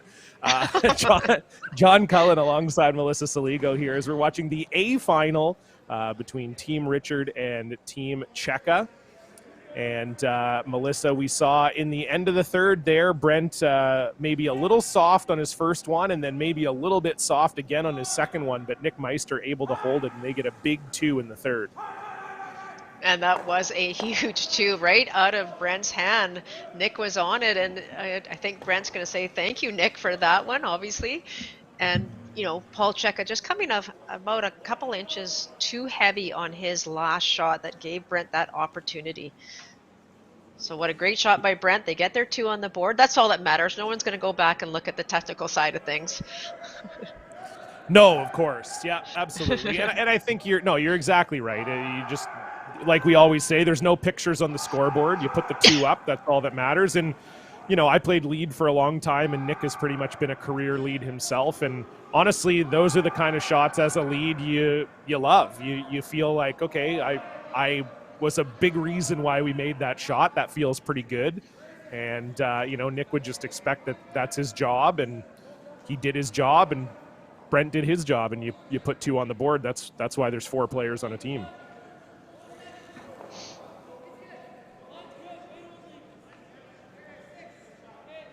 John Cullen alongside Melissa Saligo here as we're watching the A final between Team Richard and Team Cseke. And Melissa, we saw in the end of the third there, Brent maybe a little soft on his first one and then maybe a little bit soft again on his second one, but Nick Meister able to hold it, and they get a big 2 in the third. And that was a huge 2 right out of Brent's hand. Nick was on it, and I think Brent's going to say thank you, Nick, for that one, obviously. And, Paul Cseke just coming off about a couple inches too heavy on his last shot that gave Brent that opportunity. So what a great shot by Brent. They get their 2 on the board. That's all that matters. No one's going to go back and look at the technical side of things. No, of course. Yeah, absolutely. and I think you're exactly right. You just, like we always say, there's no pictures on the scoreboard. You put the 2 up. That's all that matters. And you know, I played lead for a long time, and Nick has pretty much been a career lead himself. And honestly, those are the kind of shots as a lead you love. You feel like, okay, I was a big reason why we made that shot. That feels pretty good. And you know, Nick would just expect that that's his job, and he did his job, and Brent did his job, and you put 2 on the board. That's why there's 4 players on a team.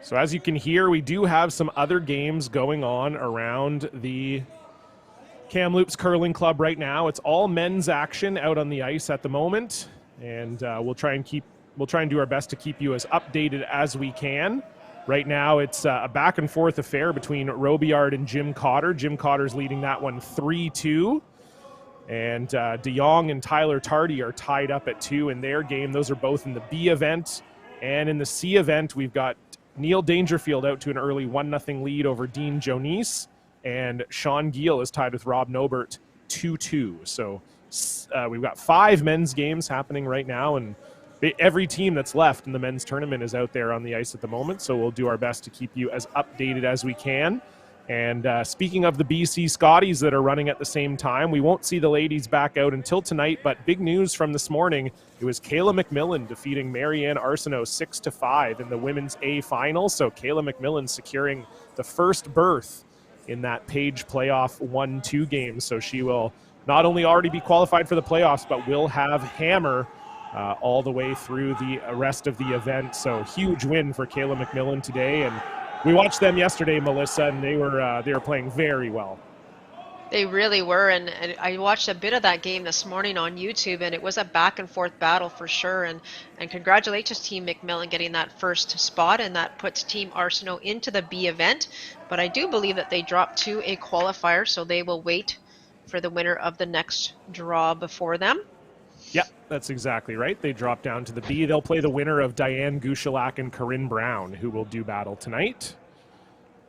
So as you can hear, we do have some other games going on around the Kamloops Curling Club right now. It's all men's action out on the ice at the moment, and we'll try and do our best to keep you as updated as we can. Right now, it's a back and forth affair between Robillard and Jim Cotter. Jim Cotter's leading that one 3-2. And De Jong and Tyler Tardy are tied up at 2 in their game. Those are both in the B event. And in the C event, we've got Neil Dangerfield out to an early 1-0 lead over Dean Jonice. And Sean Giel is tied with Rob Nobert 2-2. So we've got 5 men's games happening right now. And every team that's left in the men's tournament is out there on the ice at the moment. So we'll do our best to keep you as updated as we can. And speaking of the BC Scotties that are running at the same time, we won't see the ladies back out until tonight, but big news from this morning, it was Kayla McMillan defeating Marianne Arsenault 6-5 in the women's A final. So Kayla McMillan securing the first berth in that Page playoff 1-2 game. So she will not only already be qualified for the playoffs, but will have Hammer all the way through the rest of the event. So huge win for Kayla McMillan today. And we watched them yesterday, Melissa, and they were playing very well. They really were, and I watched a bit of that game this morning on YouTube, and it was a back and forth battle for sure. And congratulations, Team McMillan, getting that first spot, and that puts Team Arsenault into the B event. But I do believe that they dropped to a qualifier, so they will wait for the winner of the next draw before them. Yeah, that's exactly right. They drop down to the B. They'll play the winner of Diane Gushalak and Corinne Brown, who will do battle tonight.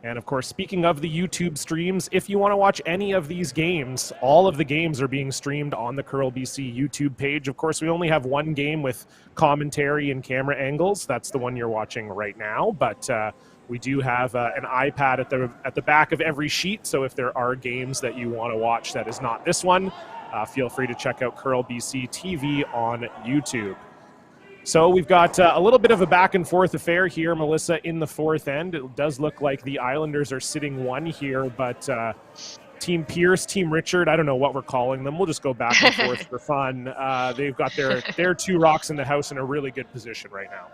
And of course, speaking of the YouTube streams, if you want to watch any of these games, all of the games are being streamed on the Curl BC YouTube page. Of course, we only have one game with commentary and camera angles. That's the one you're watching right now. But we do have an iPad at the back of every sheet. So if there are games that you want to watch that is not this one, feel free to check out Curl BC TV on YouTube. So we've got a little bit of a back and forth affair here, Melissa, in the fourth end. It does look like the Islanders are sitting 1 here, but Team Pierce, Team Richard, I don't know what we're calling them. We'll just go back and forth for fun. They've got their 2 rocks in the house in a really good position right now.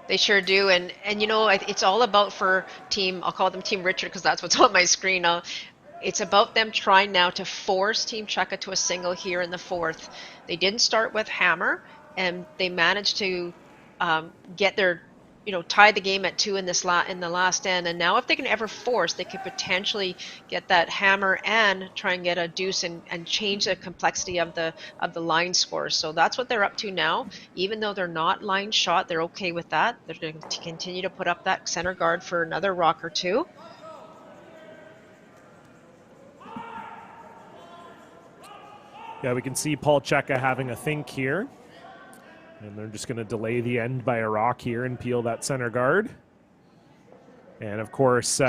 They sure do, and you know, it's all about for Team, I'll call them Team Richard because that's what's on my screen now. It's about them trying now to force Team Cseke to a single here in the fourth. They didn't start with Hammer, and they managed to get their, tie the game at 2 in the last end. And now if they can ever force, they could potentially get that Hammer and try and get a deuce and change the complexity of the line score. So that's what they're up to now. Even though they're not line shot, they're okay with that. They're going to continue to put up that center guard for another rock or 2. Yeah, we can see Paul Cseke having a think here. And they're just going to delay the end by a rock here and peel that center guard. And of course,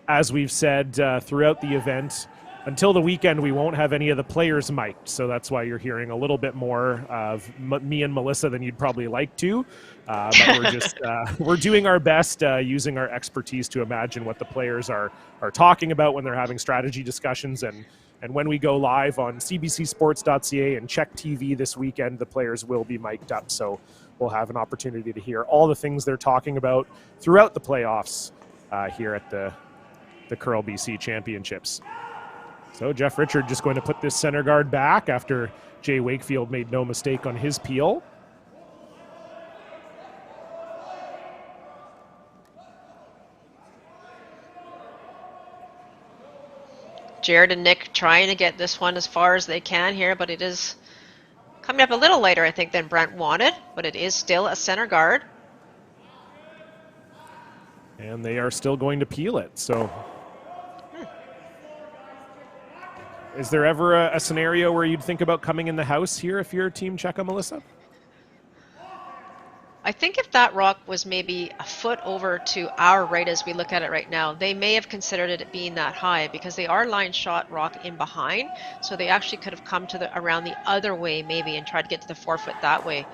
as we've said throughout the event, until the weekend, we won't have any of the players mic'd. So that's why you're hearing a little bit more of me and Melissa than you'd probably like to. But we're just we're doing our best using our expertise to imagine what the players are talking about when they're having strategy discussions. And when we go live on cbcsports.ca and Czech TV this weekend, the players will be mic'd up. So we'll have an opportunity to hear all the things they're talking about throughout the playoffs here at the Curl BC Championships. So Jeff Richard just going to put this center guard back after Jay Wakefield made no mistake on his peel. Jared and Nick trying to get this one as far as they can here, but it is coming up a little later, I think, than Brent wanted, but it is still a center guard. And they are still going to peel it, so. Is there ever a scenario where you'd think about coming in the house here if you're Team Cseke, Melissa? I think if that rock was maybe a foot over to our right as we look at it right now, they may have considered it being that high because they are line shot rock in behind. So they actually could have come to the around the other way maybe and tried to get to the 4 foot that way.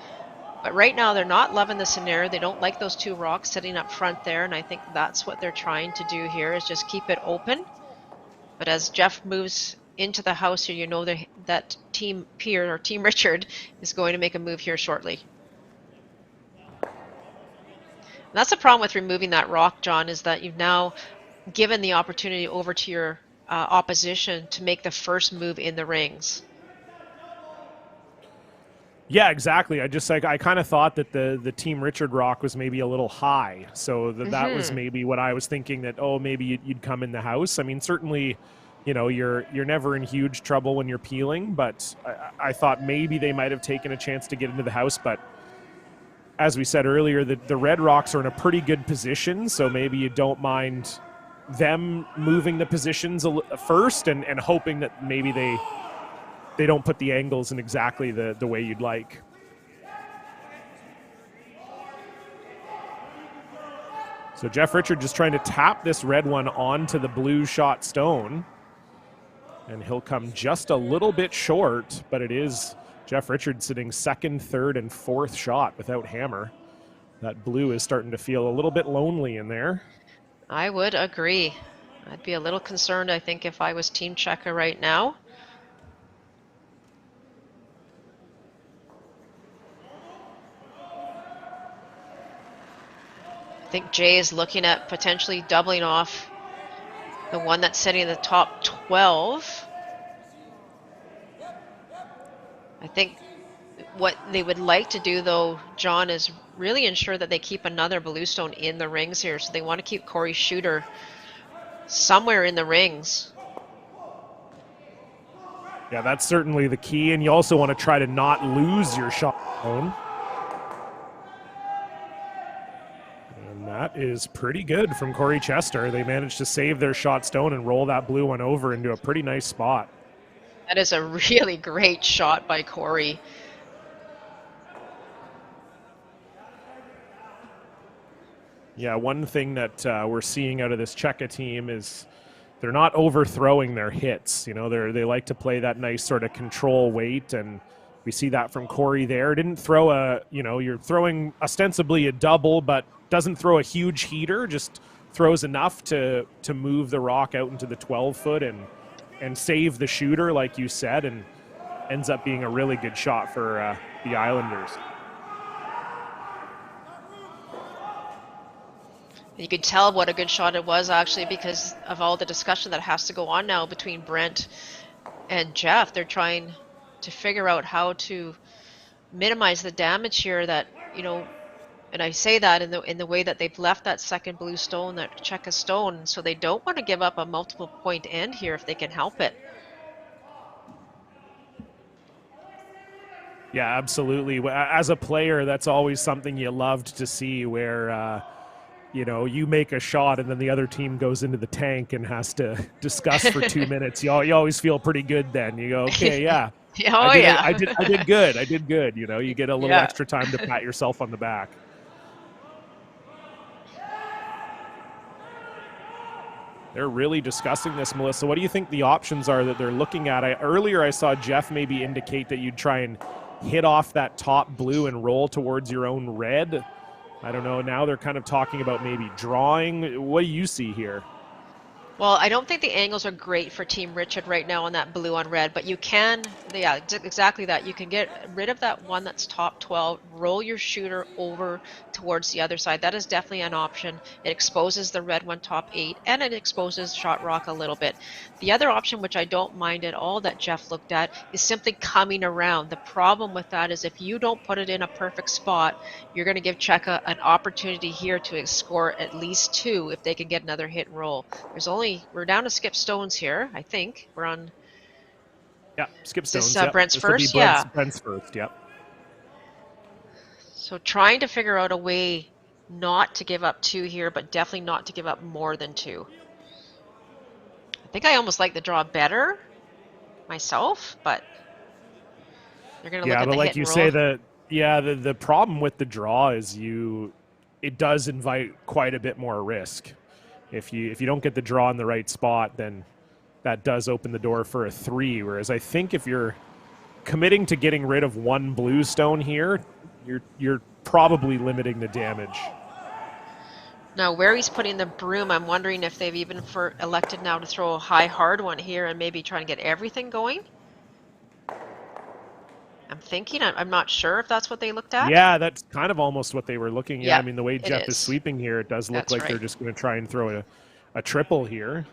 But right now they're not loving the scenario. They don't like those two rocks sitting up front there, and I think that's what they're trying to do here is just keep it open. But as Jeff moves into the house here, you know that Team Pierre or Team Richard is going to make a move here shortly. And that's the problem with removing that rock, John, is that you've now given the opportunity over to your opposition to make the first move in the rings. Yeah, exactly. I kind of thought that the Team Richard rock was maybe a little high, so that was maybe what I was thinking, that maybe you'd come in the house. I mean, certainly, you're never in huge trouble when you're peeling, but I thought maybe they might have taken a chance to get into the house. But as we said earlier, the red rocks are in a pretty good position, so maybe you don't mind them moving the positions first and hoping that maybe they don't put the angles in exactly the way you'd like. So Jeff Richard just trying to tap this red one onto the blue shot stone. And he'll come just a little bit short, but it is Jeff Richard sitting second, third, and fourth shot without hammer. That blue is starting to feel a little bit lonely in there. I would agree. I'd be a little concerned, I think, if I was Team Cseke right now. I think Jay is looking at potentially doubling off the one that's sitting in the top 12. I think what they would like to do, though, John, is really ensure that they keep another bluestone in the rings here. So they want to keep Corey Shooter somewhere in the rings. Yeah, that's certainly the key. And you also want to try to not lose your shot zone. And that is pretty good from Corey Chester. They managed to save their shot stone and roll that blue one over into a pretty nice spot. That is a really great shot by Corey. Yeah, one thing that we're seeing out of this Cseke team is they're not overthrowing their hits. They like to play that nice sort of control weight, and we see that from Corey there. Didn't throw you're throwing ostensibly a double, but doesn't throw a huge heater, just throws enough to move the rock out into the 12-foot and save the shooter, like you said, and ends up being a really good shot for the Islanders. You could tell what a good shot it was, actually, because of all the discussion that has to go on now between Brent and Jeff. They're trying to figure out how to minimize the damage here that, and I say that in the way that they've left that second blue stone, that Cseke stone, so they don't want to give up a multiple point end here if they can help it. Yeah, absolutely. As a player, that's always something you loved to see, where you make a shot and then the other team goes into the tank and has to discuss for 2 minutes. You always feel pretty good then. You go, okay, yeah. I did good. You get a little extra time to pat yourself on the back. They're really discussing this, Melissa. What do you think the options are that they're looking at? Earlier I saw Jeff maybe indicate that you'd try and hit off that top blue and roll towards your own red. I don't know. Now they're kind of talking about maybe drawing. What do you see here? Well, I don't think the angles are great for Team Richard right now on that blue on red, but you can, yeah, exactly that. You can get rid of that one that's top 12, roll your shooter over towards the other side. That is definitely an option. It exposes the red one top 8, and it exposes shot rock a little bit. The other option, which I don't mind at all that Jeff looked at, is simply coming around. The problem with that is if you don't put it in a perfect spot, you're going to give Cseke an opportunity here to score at least 2 if they can get another hit and roll. We're down to skip stones here, I think. We're on... Yeah, skip stones. This Brent's first? Brent's first, yep. So trying to figure out a way not to give up 2 here, but definitely not to give up more than 2. I think I almost like the draw better myself, but they're going to look at the hit and roll. Yeah, but like you say, Yeah, the problem with the draw is it does invite quite a bit more risk. If you don't get the draw in the right spot, then that does open the door for a 3. Whereas I think if you're committing to getting rid of one blue stone here, you're probably limiting the damage. Now, where he's putting the broom, I'm wondering if they've even elected now to throw a high hard one here and maybe try and get everything going. I'm thinking, I'm not sure if that's what they looked at. Yeah, that's kind of almost what they were looking. Yeah, I Yeah, mean, the way it Jeff is is. sweeping here, it does look That's like they're right. just going to try and throw a triple here.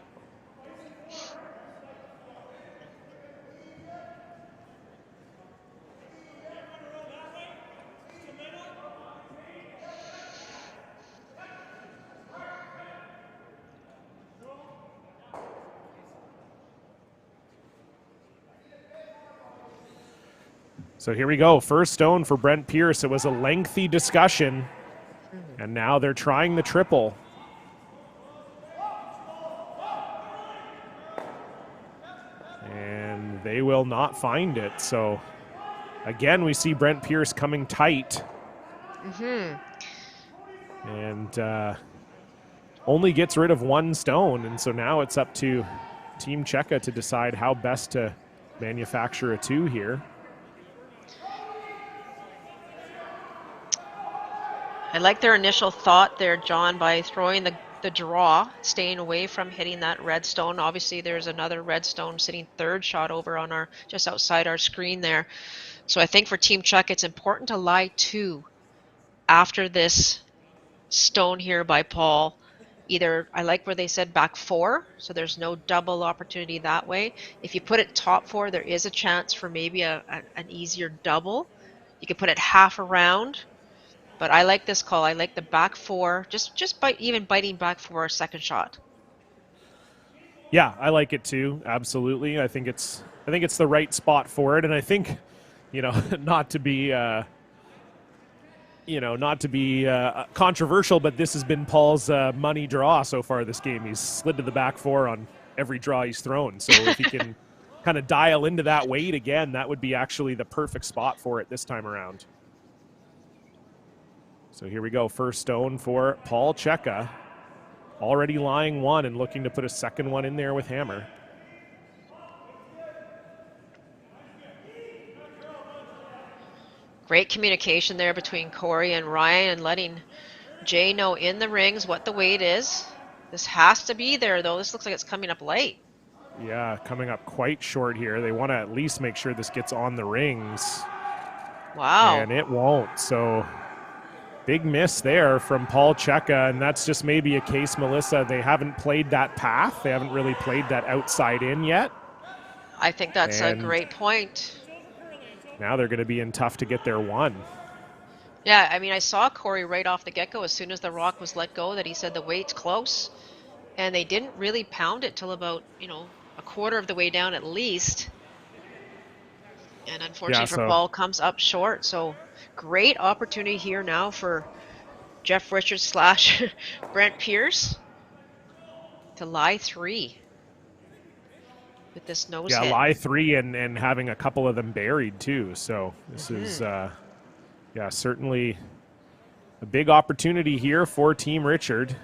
So here we go. First stone for Brent Pierce. It was a lengthy discussion, and now they're trying the triple. And they will not find it. So again, we see Brent Pierce coming tight. And only gets rid of one stone. And so now it's up to Team Cseke to decide how best to manufacture a 2 here. I like their initial thought there, John, by throwing the draw, staying away from hitting that red stone. Obviously, there's another red stone sitting third shot over on our just outside our screen there. So I think for Team Czech, it's important to lie 2 after this stone here by Paul. Either, I like where they said back 4, so there's no double opportunity that way. If you put it top 4, there is a chance for maybe an easier double. You could put it half around. But I like this call. I like the back 4, just by even biting back for a second shot. Yeah, I like it too. Absolutely. I think it's the right spot for it. And I think, not to be controversial, but this has been Paul's money draw so far this game. He's slid to the back 4 on every draw he's thrown. So if he can kind of dial into that weight again, that would be actually the perfect spot for it this time around. So here we go. First stone for Paul Cseke. Already lying 1 and looking to put a second one in there with hammer. Great communication there between Corey and Ryan and letting Jay know in the rings what the weight is. This has to be there, though. This looks like it's coming up late. Yeah, coming up quite short here. They want to at least make sure this gets on the rings. Wow. And it won't. So big miss there from Paul Cseke, and that's just maybe a case, Melissa, they haven't played that path. They haven't really played that outside in yet. I think that's a great point. Now they're going to be in tough to get their 1. Yeah, I mean, I saw Corey right off the get-go as soon as the rock was let go that he said the weight's close, and they didn't really pound it till about, a quarter of the way down at least. And unfortunately for Paul, comes up short. So great opportunity here now for Jeff Richards / Brent Pierce to lie 3 with this nose hit. Yeah, lie 3 and having a couple of them buried too. So this is, certainly a big opportunity here for Team Richard.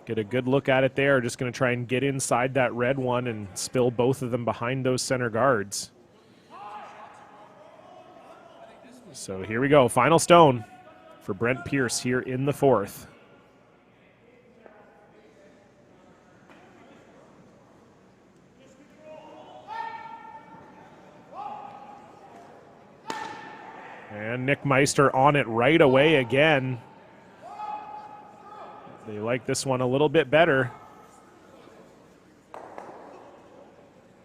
Get a good look at it there. Just going to try and get inside that red one and spill both of them behind those center guards. So here we go. Final stone for Brent Pierce here in the 4th. And Nick Meister on it right away again. They like this one a little bit better.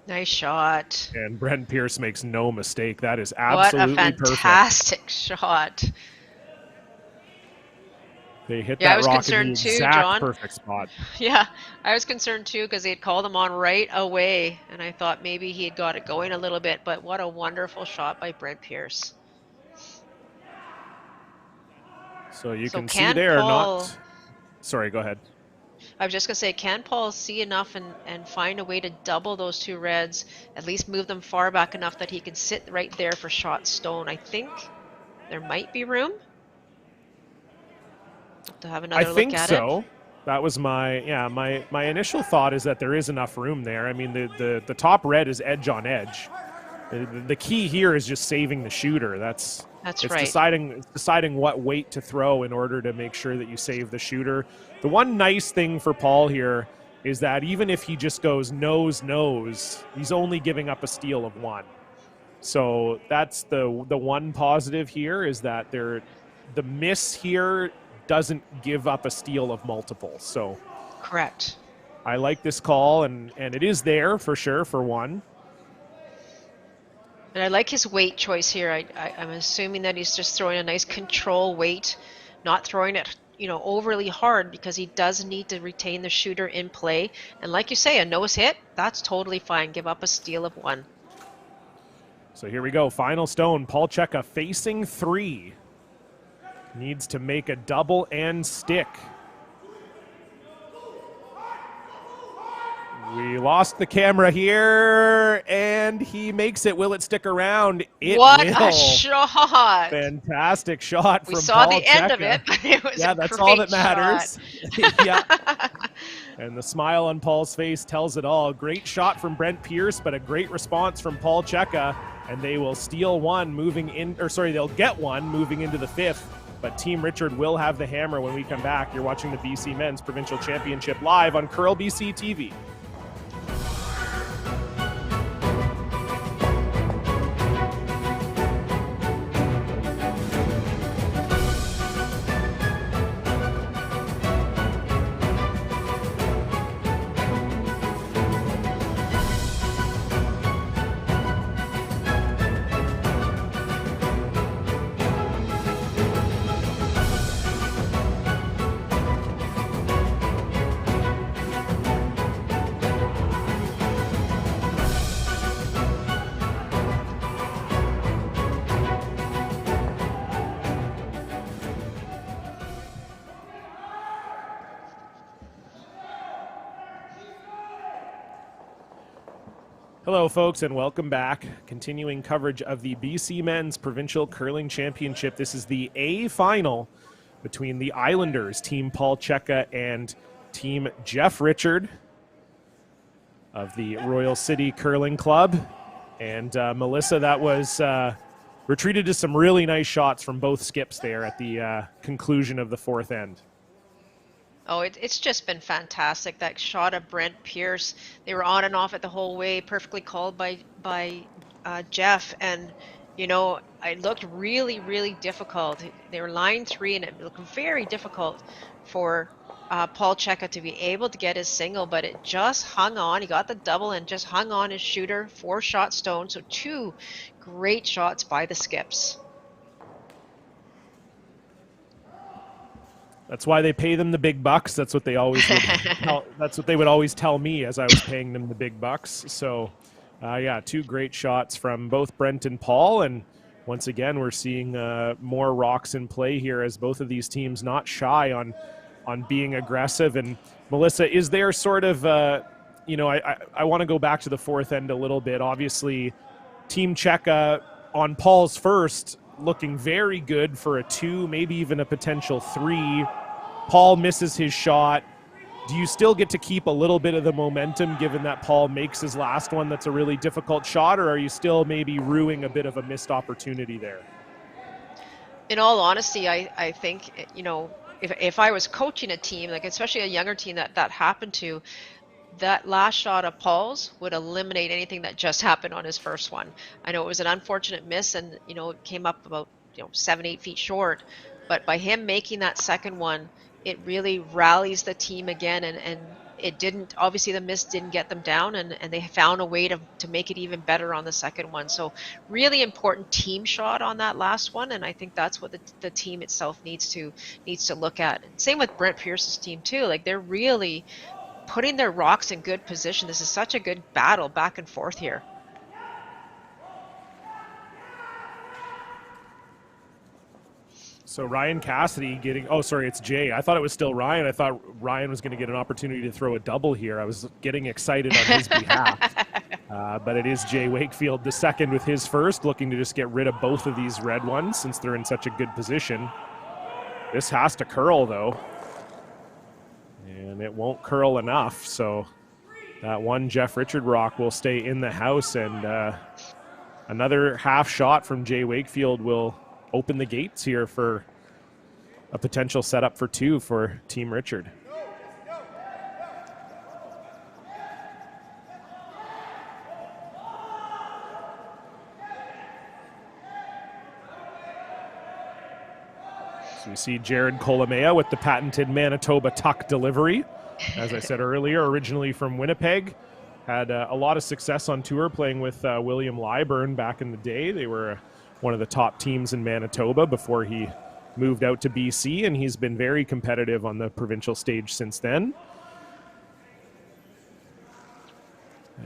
Nice shot. And Brent Pierce makes no mistake. That is absolutely perfect. What a fantastic shot. They hit that rock in the exact perfect spot. Yeah, I was concerned too because he had called him on right away, and I thought maybe he had got it going a little bit, but what a wonderful shot by Brent Pierce. So you can see there, Paul... Sorry, go ahead. I was just going to say, can Paul see enough and find a way to double those two reds, at least move them far back enough that he can sit right there for shot stone? I think there might be room to have I another look think at it. so. That was my initial thought is that there is enough room there. I mean, the top red is edge on edge. The key here is just saving the shooter. It's right. deciding what weight to throw in order to make sure that you save the shooter. The one nice thing for Paul here is that even if he just goes nose, he's only giving up a steal of 1. So that's the one positive here is that the miss here doesn't give up a steal of multiple. So correct. I like this call, and it is there for sure for 1. And I like his weight choice here. I'm assuming that he's just throwing a nice control weight, not throwing it, overly hard, because he does need to retain the shooter in play. And like you say, a nose hit, that's totally fine. Give up a steal of 1. So here we go. Final stone. Paul Cseke facing 3. Needs to make a double and stick. We lost the camera here, and he makes it. Will it stick around? It what will. A shot! Fantastic shot from Paul Cseke. We saw the end of it, but it was that's all that matters. Yeah. And the smile on Paul's face tells it all. Great shot from Brent Pierce, but a great response from Paul Cseke, and they will steal 1 they'll get 1 moving into the 5th. But Team Richard will have the hammer when we come back. You're watching the BC Men's Provincial Championship live on Curl BC TV. Hello, folks, and welcome back. Continuing coverage of the BC Men's Provincial Curling Championship. This is the A final between the Islanders, Team Paul Cseke, and Team Jeff Richard of the Royal City Curling Club. And Melissa, that was retreated to some really nice shots from both skips there at the conclusion of the 4th end. Oh, it's just been fantastic. That shot of Brent Pierce, they were on and off it the whole way, perfectly called by Jeff. And, it looked really, really difficult. They were line 3, and it looked very difficult for Paul Cseke to be able to get his single, but it just hung on. He got the double and just hung on his shooter, 4 shot stone. So 2 great shots by the skips. That's why they pay them the big bucks. That's what they always that's what they would always tell me as I was paying them the big bucks. So, 2 great shots from both Brent and Paul. And once again, we're seeing more rocks in play here as both of these teams not shy on being aggressive. And Melissa, is there sort of, I want to go back to the 4th end a little bit. Obviously, Team Cseke on Paul's first looking very good for a 2, maybe even a potential 3. Paul misses his shot. Do you still get to keep a little bit of the momentum given that Paul makes his last one that's a really difficult shot, or are you still maybe ruining a bit of a missed opportunity there? In all honesty, I think, if I was coaching a team, like especially a younger team that happened to, that last shot of Paul's would eliminate anything that just happened on his first one. I know it was an unfortunate miss, and it came up about 7-8 feet short, but by him making that second one, it really rallies the team again, and it didn't, obviously the miss didn't get them down, and they found a way to make it even better on the second one. So really important team shot on that last one, and I think that's what the team itself needs to look at. Same with Brent Pierce's team too. Like, they're really putting their rocks in good position. This is such a good battle back and forth here. So Ryan Cassidy getting, oh, sorry, it's Jay. I thought it was still Ryan. I thought Ryan was going to get an opportunity to throw a double here. I was getting excited on his behalf. But it is Jay Wakefield, the second with his first, looking to just get rid of both of these red ones since they're in such a good position. This has to curl, though. And it won't curl enough, so that one Jeff Richard rock will stay in the house, and another half shot from Jay Wakefield will open the gates here for a potential setup for 2 for Team Richard. So we see Jared Colomea with the patented Manitoba tuck delivery. As I said earlier, originally from Winnipeg. Had a lot of success on tour playing with William Lyburn back in the day. They were one of the top teams in Manitoba before he moved out to BC, and he's been very competitive on the provincial stage since then.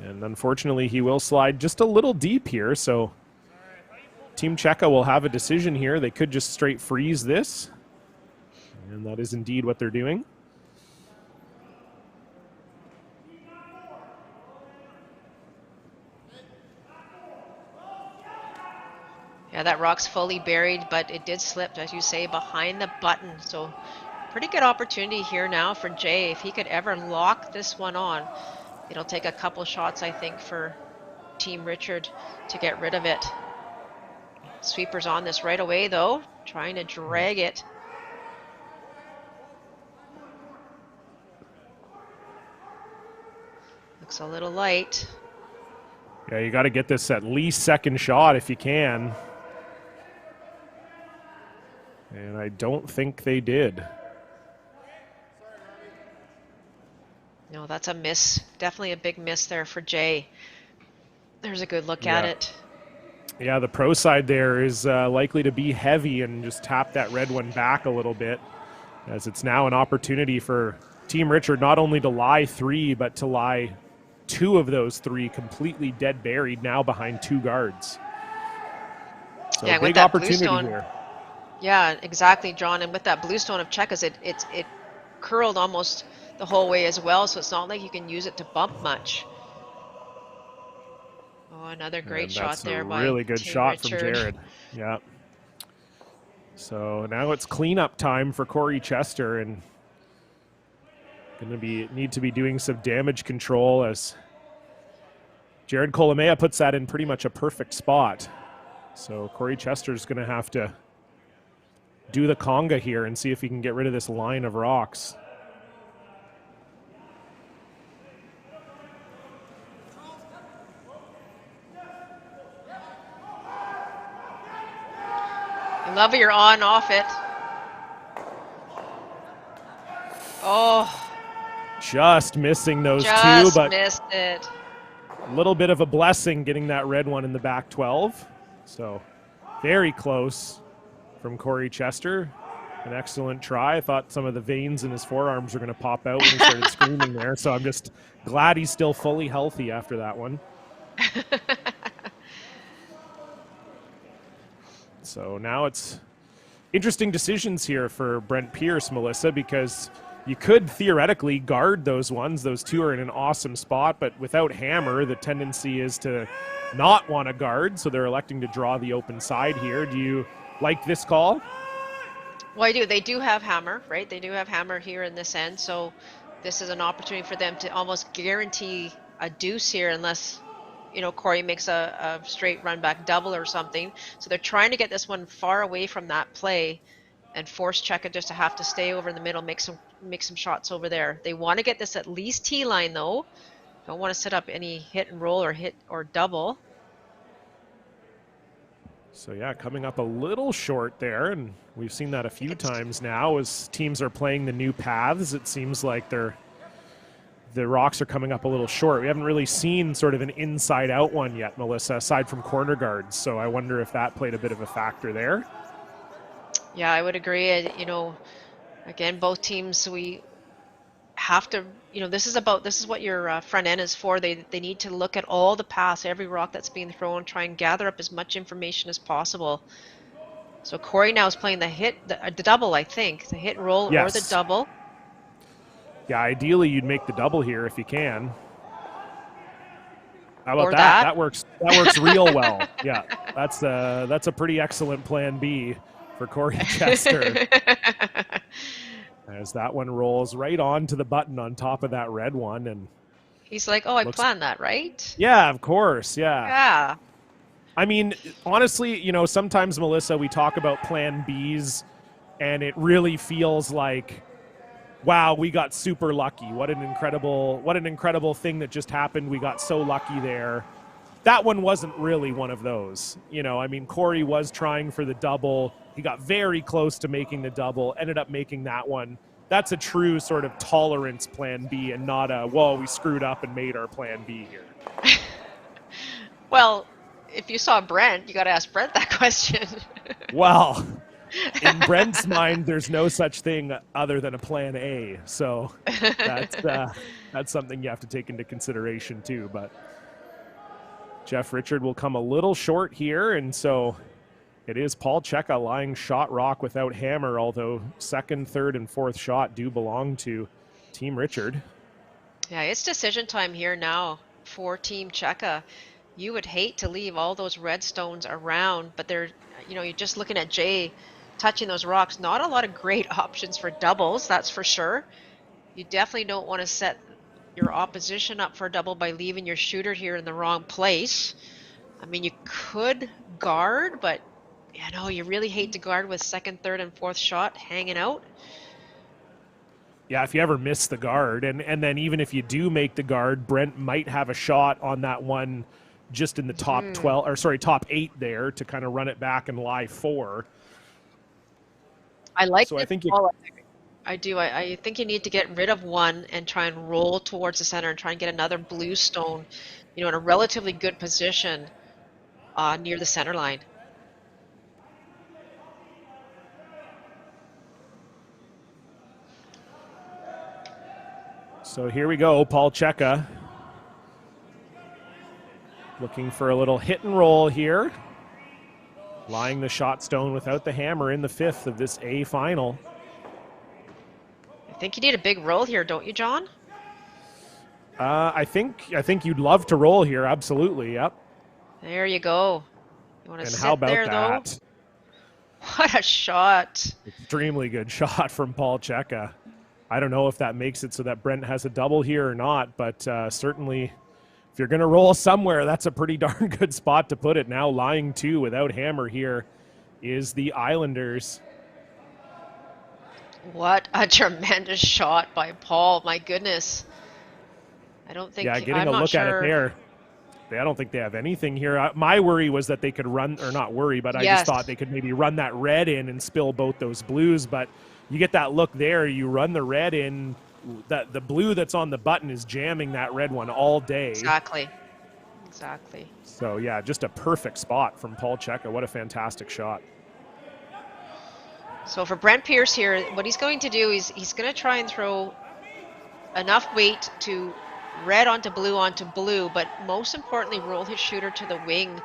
And unfortunately, he will slide just a little deep here, so Team Cseke will have a decision here. They could just straight freeze this, and that is indeed what they're doing. Yeah, that rock's fully buried, but it did slip, as you say, behind the button. So pretty good opportunity here now for Jay. If he could ever lock this one on, it'll take a couple shots, I think, for Team Richard to get rid of it. Sweeper's on this right away, though, trying to drag it. Looks a little light. Yeah, you got to get this at least second shot if you can. And I don't think they did. No, that's a miss. Definitely a big miss there for Jay. There's a good look at it. Yeah, the pro side there is likely to be heavy and just tap that red one back a little bit, as it's now an opportunity for Team Richard not only to lie 3, but to lie 2 of those 3 completely dead buried now behind 2 guards. So yeah, big opportunity here. Yeah, exactly, John. And with that bluestone of Czeke's, it curled almost the whole way as well, so it's not like you can use it to bump much. Oh, another great shot there by really good Team shot Richard. from Jared. Yeah. So now it's cleanup time for Corey Chester, and need to be doing some damage control as Jared Colomea puts that in pretty much a perfect spot. So Corey Chester's going to have to do the conga here and see if he can get rid of this line of rocks. I love you're on off it. Oh. Just missing those 2, but missed it. A little bit of a blessing getting that red one in the back 12. So very close from Corey Chester. An excellent try. I thought some of the veins in his forearms were going to pop out when he started screaming there. So I'm just glad he's still fully healthy after that one. So now it's interesting decisions here for Brent Pierce, Melissa, because you could theoretically guard those ones. Those 2 are in an awesome spot, but without hammer, the tendency is to not want to guard, so they're electing to draw the open side here. Do you like this call? Well, I do. They do have hammer, right? They do have hammer here in this end, so this is an opportunity for them to almost guarantee a deuce here unless, you know, Corey makes a straight run back double or something. So they're trying to get this one far away from that play and force Cseke just to have to stay over in the middle, make some shots over there. They want to get this at least T-line, though. Don't want to set up any hit and roll or hit or double. So yeah, coming up a little short there, and we've seen that a few times now as teams are playing the new paths. It seems like the rocks are coming up a little short. We haven't really seen sort of an inside-out one yet, Melissa, aside from corner guards. So I wonder if that played a bit of a factor there. Yeah, I would agree. You know, again, both teams, we have to, you know, this is what your front end is for. They need to look at all the paths, every rock that's being thrown, try and gather up as much information as possible. So Corey now is playing the double, I think. The hit and roll or the Yes. double. Yeah, ideally you'd make the double here if you can. How about Or that? that. That works. That works real well. Yeah, that's a pretty excellent plan B for Corey Chester. As that one rolls right onto the button on top of that red one, and He's like, oh, I looks. planned that, right? Yeah, of course. Yeah. Yeah. I mean, honestly, sometimes, Melissa, we talk about plan Bs, and it really feels like, wow, we got super lucky. What an incredible thing that just happened. We got so lucky there. That one wasn't really one of those. I mean, Corey was trying for the double. He got very close to making the double, ended up making that one. That's a true sort of tolerance plan B and not a, whoa, we screwed up and made our plan B here. Well, if you saw Brent, you got to ask Brent that question. Well, in Brent's mind, there's no such thing other than a plan A. So that's something you have to take into consideration too. But Jeff Richard will come a little short here, and so it is Paul Cseke lying shot rock without hammer, although second, third, and fourth shot do belong to Team Richard. Yeah, it's decision time here now for Team Cseke. You would hate to leave all those red stones around, but you're just looking at Jay touching those rocks. Not a lot of great options for doubles, that's for sure. You definitely don't want to set your opposition up for a double by leaving your shooter here in the wrong place. I mean, you could guard, but you really hate to guard with second, third, and fourth shot hanging out. Yeah, if you ever miss the guard, and then even if you do make the guard, Brent might have a shot on that one just in the top 12, or sorry, top 8 there to kind of run it back and lie 4. I like so this I think ball. I do. I think you need to get rid of one and try and roll towards the center and try and get another blue stone, in a relatively good position near the center line. So here we go, Paul Cseke looking for a little hit and roll here. Lying the shot stone without the hammer in the 5th of this A final. I think you need a big roll here, don't you, John? I think you'd love to roll here, absolutely, yep. There you go. You want to And sit how about there, that? Though? What a shot. Extremely good shot from Paul Cseke. I don't know if that makes it so that Brent has a double here or not, but certainly if you're going to roll somewhere, that's a pretty darn good spot to put it. Now lying 2 without hammer here is the Islanders. What a tremendous shot by Paul. My goodness. I don't think. Yeah, getting I'm a not look at it sure. there. I don't think they have anything here. My worry was that they could run, or not worry, but I just thought they could maybe run that red in and spill both those blues. But you get that look there, you run the red in, the blue that's on the button is jamming that red one all day. Exactly. So yeah, just a perfect spot from Paul Cseke. What a fantastic shot. So for Brent Pierce here, what he's going to do is he's going to try and throw enough weight to red onto blue, but most importantly, roll his shooter to the wing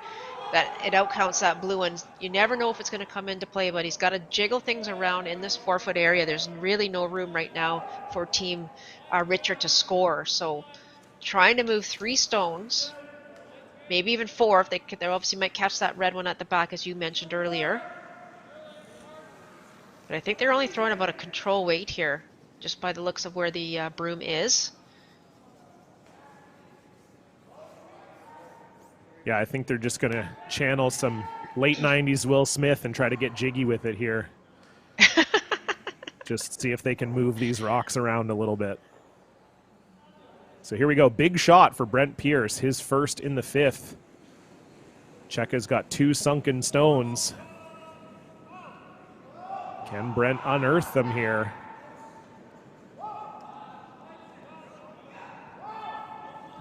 that it outcounts that blue, and you never know if it's going to come into play, but he's got to jiggle things around in this 4-foot area. There's really no room right now for Team Richard to score, so trying to move 3 stones, maybe even 4 if they obviously might catch that red one at the back, as you mentioned earlier. But I think they're only throwing about a control weight here, just by the looks of where the broom is. Yeah, I think they're just going to channel some late 90s Will Smith and try to get jiggy with it here. Just see if they can move these rocks around a little bit. So here we go. Big shot for Brent Pierce, his first in the 5th. Czeke's got 2 sunken stones. Can Brent unearth them here?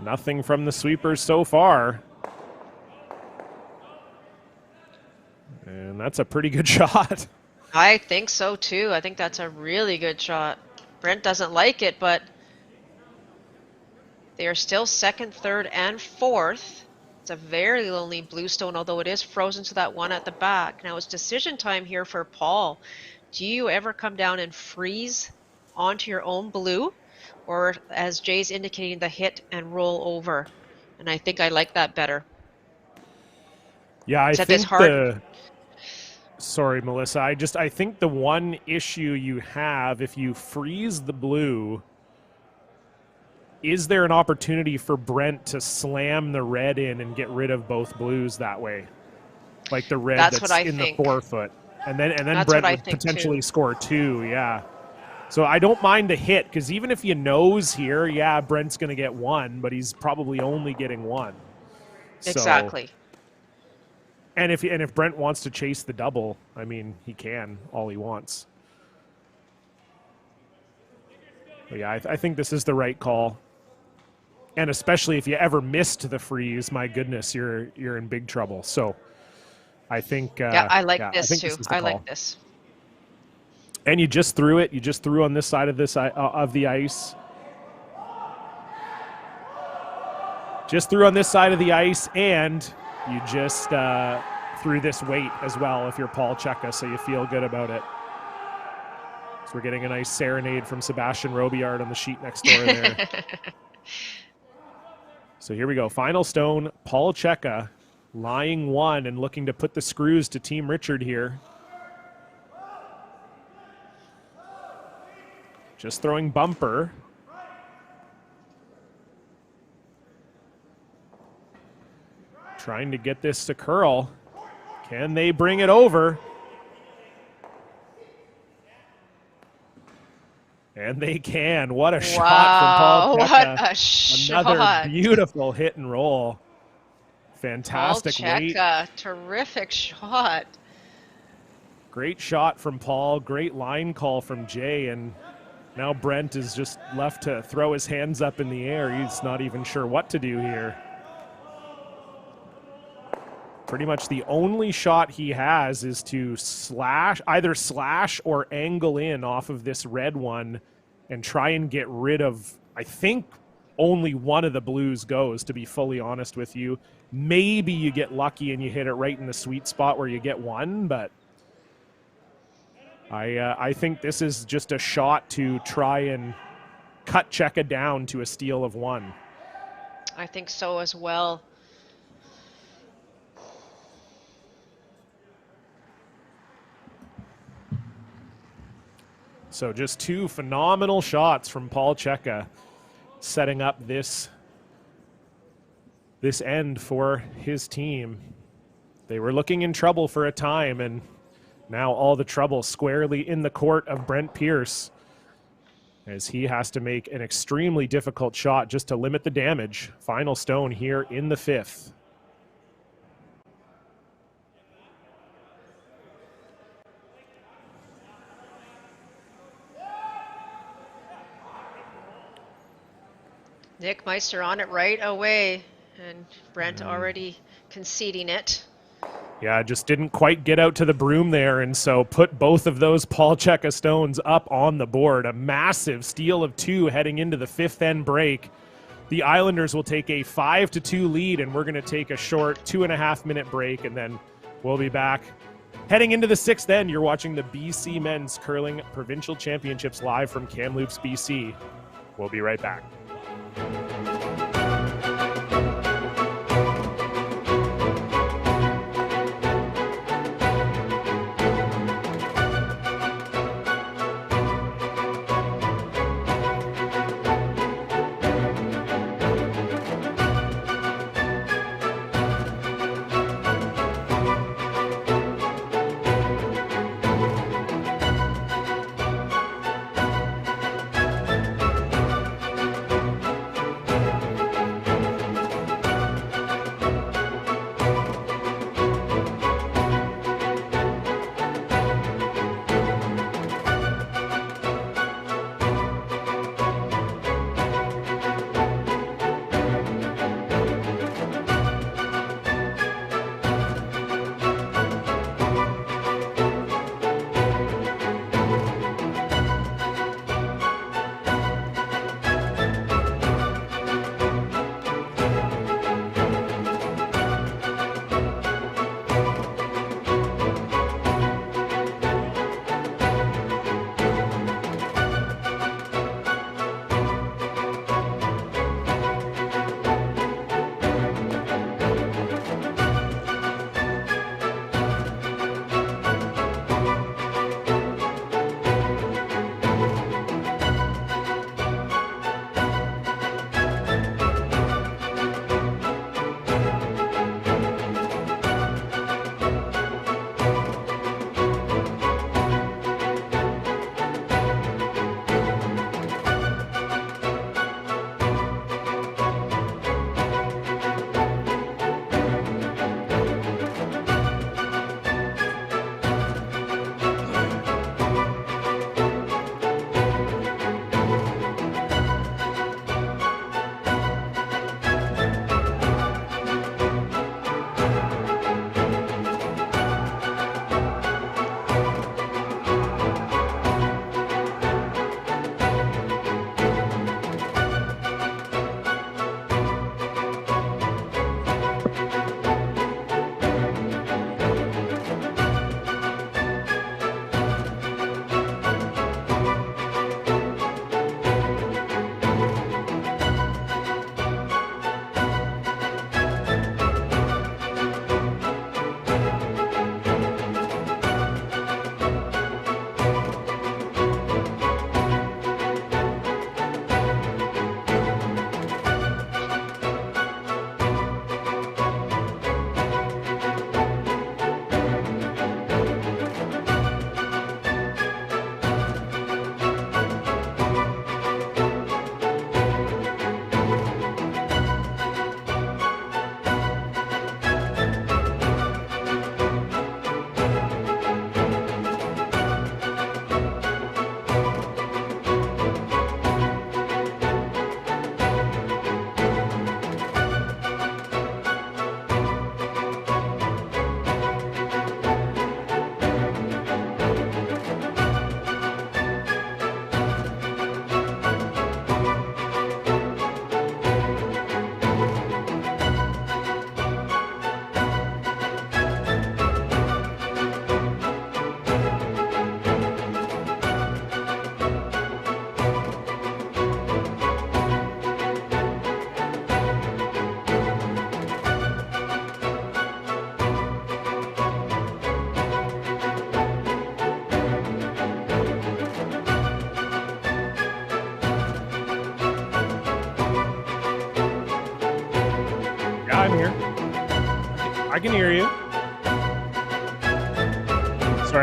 Nothing from the sweepers so far. And that's a pretty good shot. I think so too. I think that's a really good shot. Brent doesn't like it, but they are still 2nd, 3rd, and 4th. It's a very lonely bluestone, although it is frozen to that one at the back. Now it's decision time here for Paul. Do you ever come down and freeze onto your own blue? Or, as Jay's indicating, the hit and roll over? And I think I like that better. Yeah, I Except it's think hard. Sorry, Melissa. I think the one issue you have if you freeze the blue, is there an opportunity for Brent to slam the red in and get rid of both blues that way? Like the red That's what that's I in the think. forefoot. And then That's what Brent I would think too. potentially score 2, yeah. So I don't mind the hit, because even if you nose here, yeah, Brent's going to get 1, but he's probably only getting 1. So, Exactly. and if Brent wants to chase the double, I mean, he can all he wants. But yeah, I think this is the right call. And especially if you ever missed the freeze, my goodness, you're in big trouble. So I think Yeah, I like I this think too. this is the I call. like this. And you just threw it. You just threw on this side of the ice. Just threw on this side of the ice, and you just threw this weight as well if you're Paul Cseke, so you feel good about it. So we're getting a nice serenade from Sebastian Robillard on the sheet next door there. So here we go. Final stone, Paul Cseke, lying 1 and looking to put the screws to Team Richard here. Just throwing bumper. Trying to get this to curl. Can they bring it over? And they can. What a shot from Paul Cseke. What a shot. Another beautiful hit and roll. Fantastic Paul weight. Cseke, terrific shot. Great shot from Paul. Great line call from Jay. And now Brent is just left to throw his hands up in the air. He's not even sure what to do here. Pretty much the only shot he has is to either slash or angle in off of this red one and try and get rid of, I think only one of the blues goes, to be fully honest with you. Maybe you get lucky and you hit it right in the sweet spot where you get 1, but I think this is just a shot to try and cut Cseke down to a steal of 1. I think so as well. So just 2 phenomenal shots from Paul Cseke, setting up this end for his team. They were looking in trouble for a time, and now all the trouble squarely in the court of Brent Pierce, as he has to make an extremely difficult shot just to limit the damage. Final stone here in the 5th. Nick Meister on it right away, and Brent already conceding it. Yeah, just didn't quite get out to the broom there, and so put both of those Paul Cseke stones up on the board. A massive steal of 2 heading into the 5th end break. The Islanders will take a 5-2 lead, and we're going to take a short 2.5-minute break, and then we'll be back. Heading into the 6th end, you're watching the BC Men's Curling Provincial Championships live from Kamloops, BC. We'll be right back.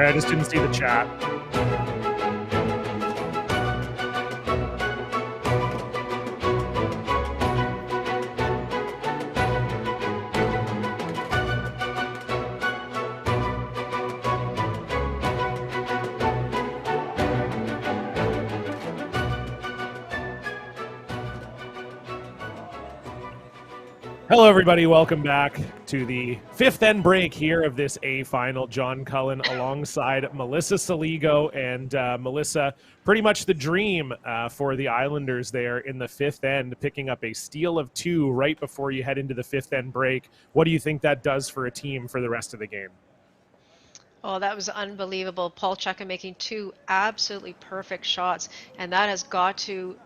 Sorry, I just didn't see the chat. Hello, everybody. Welcome back to the fifth end break here of this A final. John Cullen alongside Melissa Saligo. And Melissa, pretty much the dream for the Islanders there in the fifth end, picking up a steal of 2 right before you head into the fifth end break. What do you think that does for a team for the rest of the game? Oh, that was unbelievable. Paul Cseke making 2 absolutely perfect shots, and that has got to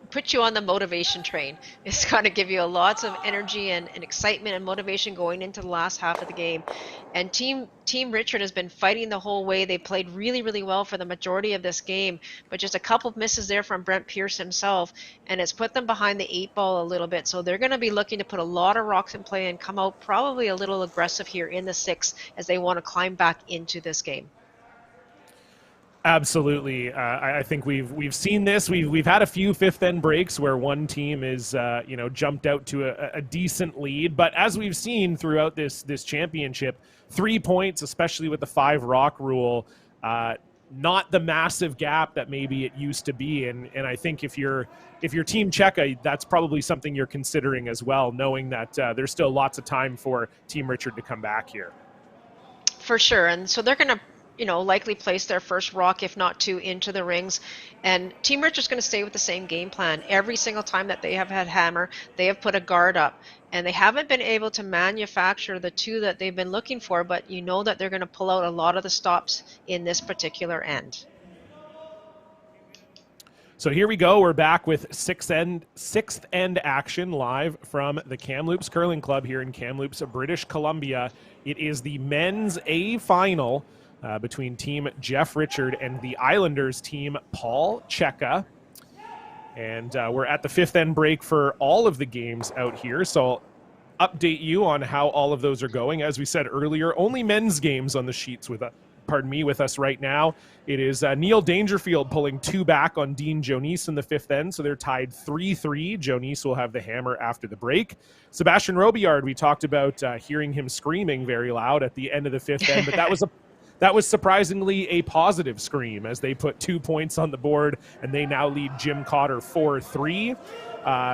put you on the motivation train. It's going to give you lots of energy and excitement and motivation going into the last half of the game. And Team Richard has been fighting the whole way. They played really, really well for the majority of this game, but just a couple of misses there from Brent Pierce himself, and it's put them behind the 8 ball a little bit. So they're going to be looking to put a lot of rocks in play and come out probably a little aggressive here in the 6th as they want to climb back into this game. Absolutely. I think we've seen this. We've had a few fifth end breaks where one team is jumped out to a decent lead, but as we've seen throughout this championship, 3 points, especially with the 5 rock rule, not the massive gap that maybe it used to be. And I think if you're Team Cseke, that's probably something you're considering as well, knowing that there's still lots of time for Team Richard to come back here. For sure. And so they're going to likely place their first rock, if not 2, into the rings. And Team Richard's going to stay with the same game plan. Every single time that they have had hammer, they have put a guard up. And they haven't been able to manufacture the 2 that they've been looking for, but you know that they're going to pull out a lot of the stops in this particular end. So here we go. We're back with sixth end action live from the Kamloops Curling Club here in Kamloops, British Columbia. It is the men's A final between Team Jeff Richard and the Islanders team Paul Cseke. And we're at the fifth end break for all of the games out here. So I'll update you on how all of those are going. As we said earlier, only men's games on the sheets with us right now. It is Neil Dangerfield pulling 2 back on Dean Jonis in the fifth end, so they're tied 3-3. Jonis will have the hammer after the break. Sebastian Robillard, we talked about hearing him screaming very loud at the end of the fifth end, but that was surprisingly a positive scream as they put 2 points on the board, and they now lead Jim Cotter 4-3.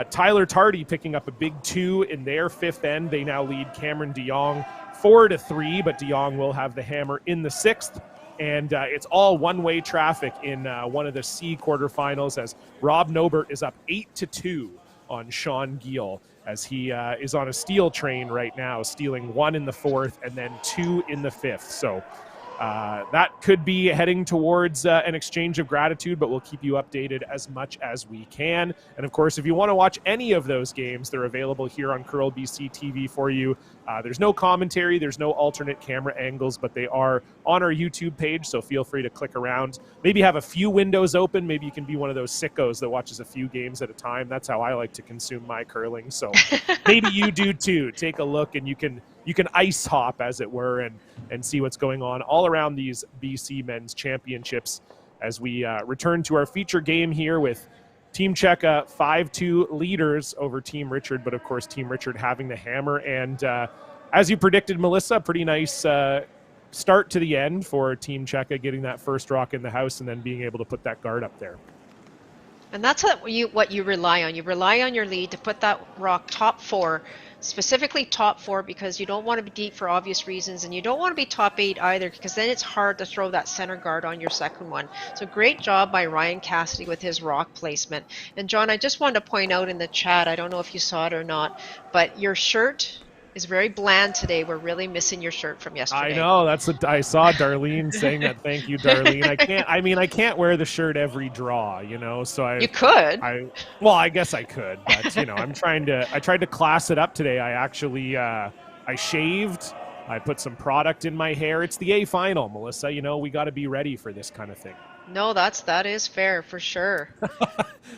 Tyler Tardy picking up a big 2 in their fifth end. They now lead Cameron DeYoung 4-3, but DeYoung will have the hammer in the 6th. And it's all one-way traffic in one of the C quarterfinals as Rob Nobert is up 8-2 on Sean Giel as he is on a steal train right now, stealing 1 in the 4th and then 2 in the 5th. So that could be heading towards an exchange of gratitude, but we'll keep you updated as much as we can. And of course, if you want to watch any of those games, they're available here on Curl BC TV for you. There's no commentary, there's no alternate camera angles, but they are on our YouTube page, so feel free to click around. Maybe have a few windows open. Maybe you can be one of those sickos that watches a few games at a time. That's how I like to consume my curling. So maybe you do too. Take a look and you can ice hop, as it were, and see what's going on all around these BC men's championships as we return to our feature game here with Team Cseke 5-2 leaders over Team Richard, but of course Team Richard having the hammer. And as you predicted, Melissa, pretty nice start to the end for Team Cseke, getting that first rock in the house and then being able to put that guard up there. And that's what you rely on. You rely on your lead to put that rock top 4, specifically top 4, because you don't want to be deep for obvious reasons, and you don't want to be top 8 either, because then it's hard to throw that center guard on your second one. So great job by Ryan Cassidy with his rock placement. And John, I just wanted to point out in the chat, I don't know if you saw it or not, but your shirt is very bland today. We're really missing your shirt from yesterday. I know. That's what I saw Darlene saying that. Thank you, Darlene. I can't wear the shirt every draw, so You could. I guess I could, but I tried to class it up today. I actually, I shaved, I put some product in my hair. It's the A final, Melissa. We got to be ready for this kind of thing. No, that is fair for sure.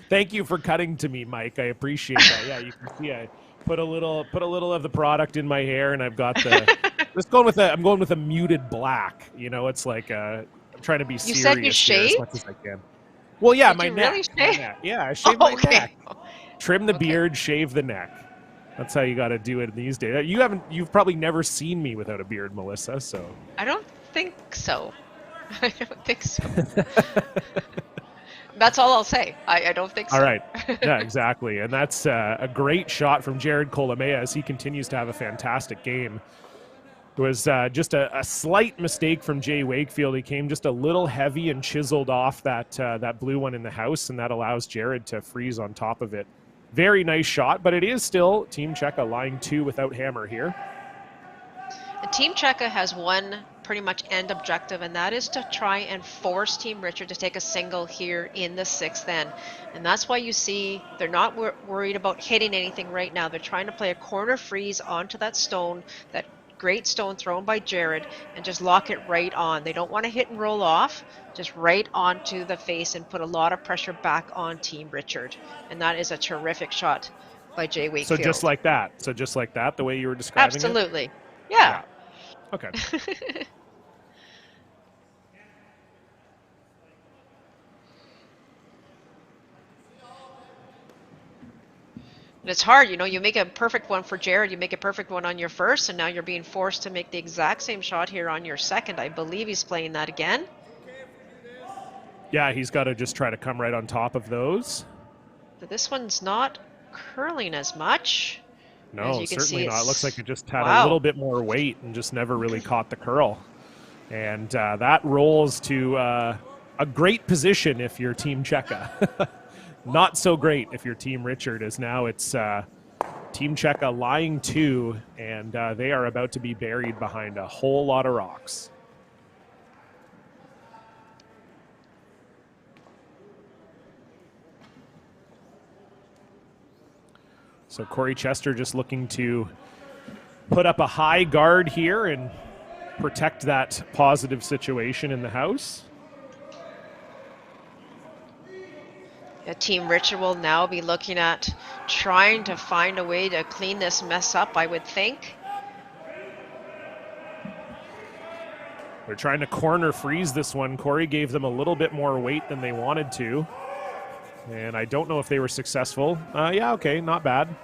Thank you for cutting to me, Mike. I appreciate that. Yeah, you can see I put a little of the product in my hair, and I've got I'm going with a muted black. You know, it's like I'm trying to be You serious said you here as shaved? much as I can. Well, yeah, Did my you really neck. My shave? neck. Yeah, I shave Oh, my okay. neck. Trim the Okay. beard, shave the neck. That's how you got to do it these days. You've probably never seen me without a beard, Melissa. So I don't think so. I don't think so. That's all I'll say. I don't think all so. right, yeah, exactly. And that's a great shot from Jared Colomea as he continues to have a fantastic game. It was just a slight mistake from Jay Wakefield. He came just a little heavy and chiseled off that blue one in the house, and that allows Jared to freeze on top of it. Very nice shot, but it is still Team Czeke line 2 without hammer here. And Team Czeke has one pretty much end objective, and that is to try and force Team Richard to take a single here in the 6th end. And that's why you see they're not worried about hitting anything right now. They're trying to play a corner freeze onto that stone, that great stone thrown by Jared, and just lock it right on. They don't want to hit and roll off, just right onto the face and put a lot of pressure back on Team Richard. And that is a terrific shot by Jay Wakefield. So just like that, the way you were describing it? Absolutely. Yeah. Okay. And it's hard, you know, you make a perfect one for Jared, you make a perfect one on your first, and now you're being forced to make the exact same shot here on your second. I believe he's playing that again. Yeah, he's got to just try to come right on top of those. But this one's not curling as much. No, certainly not. It looks like it just had wow. a little bit more weight and just never really caught the curl. And that rolls to a great position if you're Team Czeke. Not so great if you're Team Richard, as now it's Team Czeke lying 2, and they are about to be buried behind a whole lot of rocks. So Corey Chester just looking to put up a high guard here and protect that positive situation in the house. Team Richard will now be looking at trying to find a way to clean this mess up, I would think. They're trying to corner freeze this one. Corey gave them a little bit more weight than they wanted to. And I don't know if they were successful. Yeah, okay, not bad.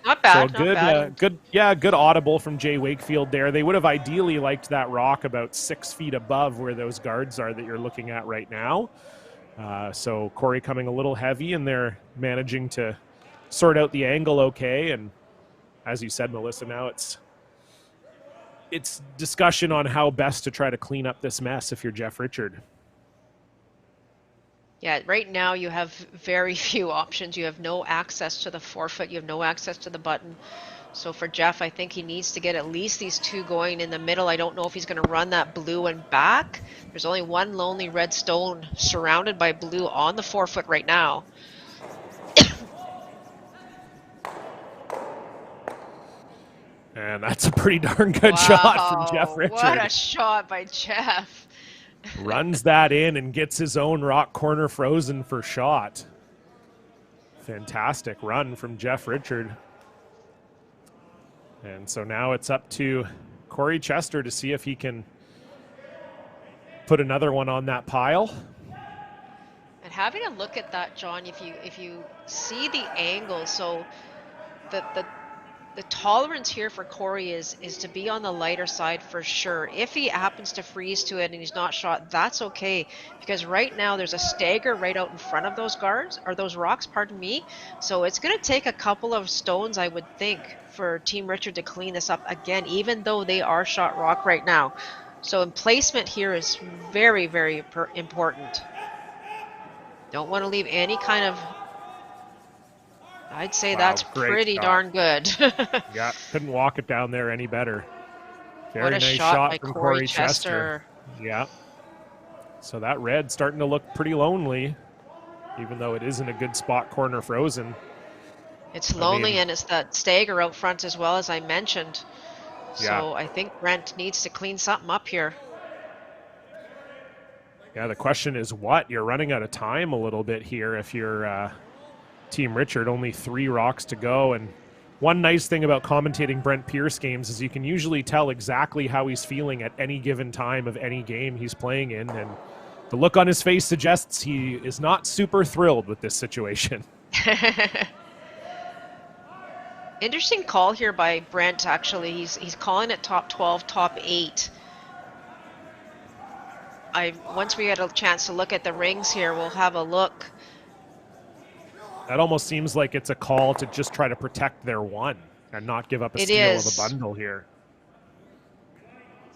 Not bad, so not bad. Good audible from Jay Wakefield there. They would have ideally liked that rock about 6 feet above where those guards are that you're looking at right now. So Corey coming a little heavy, and they're managing to sort out the angle okay. And as you said, Melissa, now it's discussion on how best to try to clean up this mess if you're Jeff Richard. Yeah, right now you have very few options. You have no access to the forefoot. You have no access to the button. So for Jeff, I think he needs to get at least these 2 going in the middle. I don't know if he's going to run that blue and back. There's only one lonely red stone surrounded by blue on the forefoot right now. And that's a pretty darn good shot from Jeff Richard. What a shot by Jeff. Runs that in and gets his own rock corner frozen for shot. Fantastic run from Jeff Richard. And so now it's up to Corey Chester to see if he can put another one on that pile. And having a look at that, John, if you see the angle, so the tolerance here for Corey is to be on the lighter side for sure. If he happens to freeze to it and he's not shot, that's okay. Because right now there's a stagger right out in front of those guards, or those rocks, pardon me. So it's going to take a couple of stones, I would think, for Team Richard to clean this up again, even though they are shot rock right now. So placement here is very, very important. Don't want to leave any kind of... I'd say that's pretty darn good. Yeah, couldn't walk it down there any better. Very nice shot from Corey Chester. Yeah. So that red starting to look pretty lonely, even though it isn't a good spot corner frozen. It's lonely, and it's that stagger out front as well, as I mentioned. Yeah. So I think Brent needs to clean something up here. Yeah, the question is what? You're running out of time a little bit here if you're Team Richard. Only 3 rocks to go, and One nice thing about commentating Brent Pierce games is you can usually tell exactly how he's feeling at any given time of any game he's playing in, and the look on his face suggests he is not super thrilled with this situation. Interesting call here by Brent, actually. He's calling it top 12, top 8. Once we get a chance to look at the rings here, we'll have a look. That almost seems like it's a call to just try to protect their one and not give up a steal of a bundle here.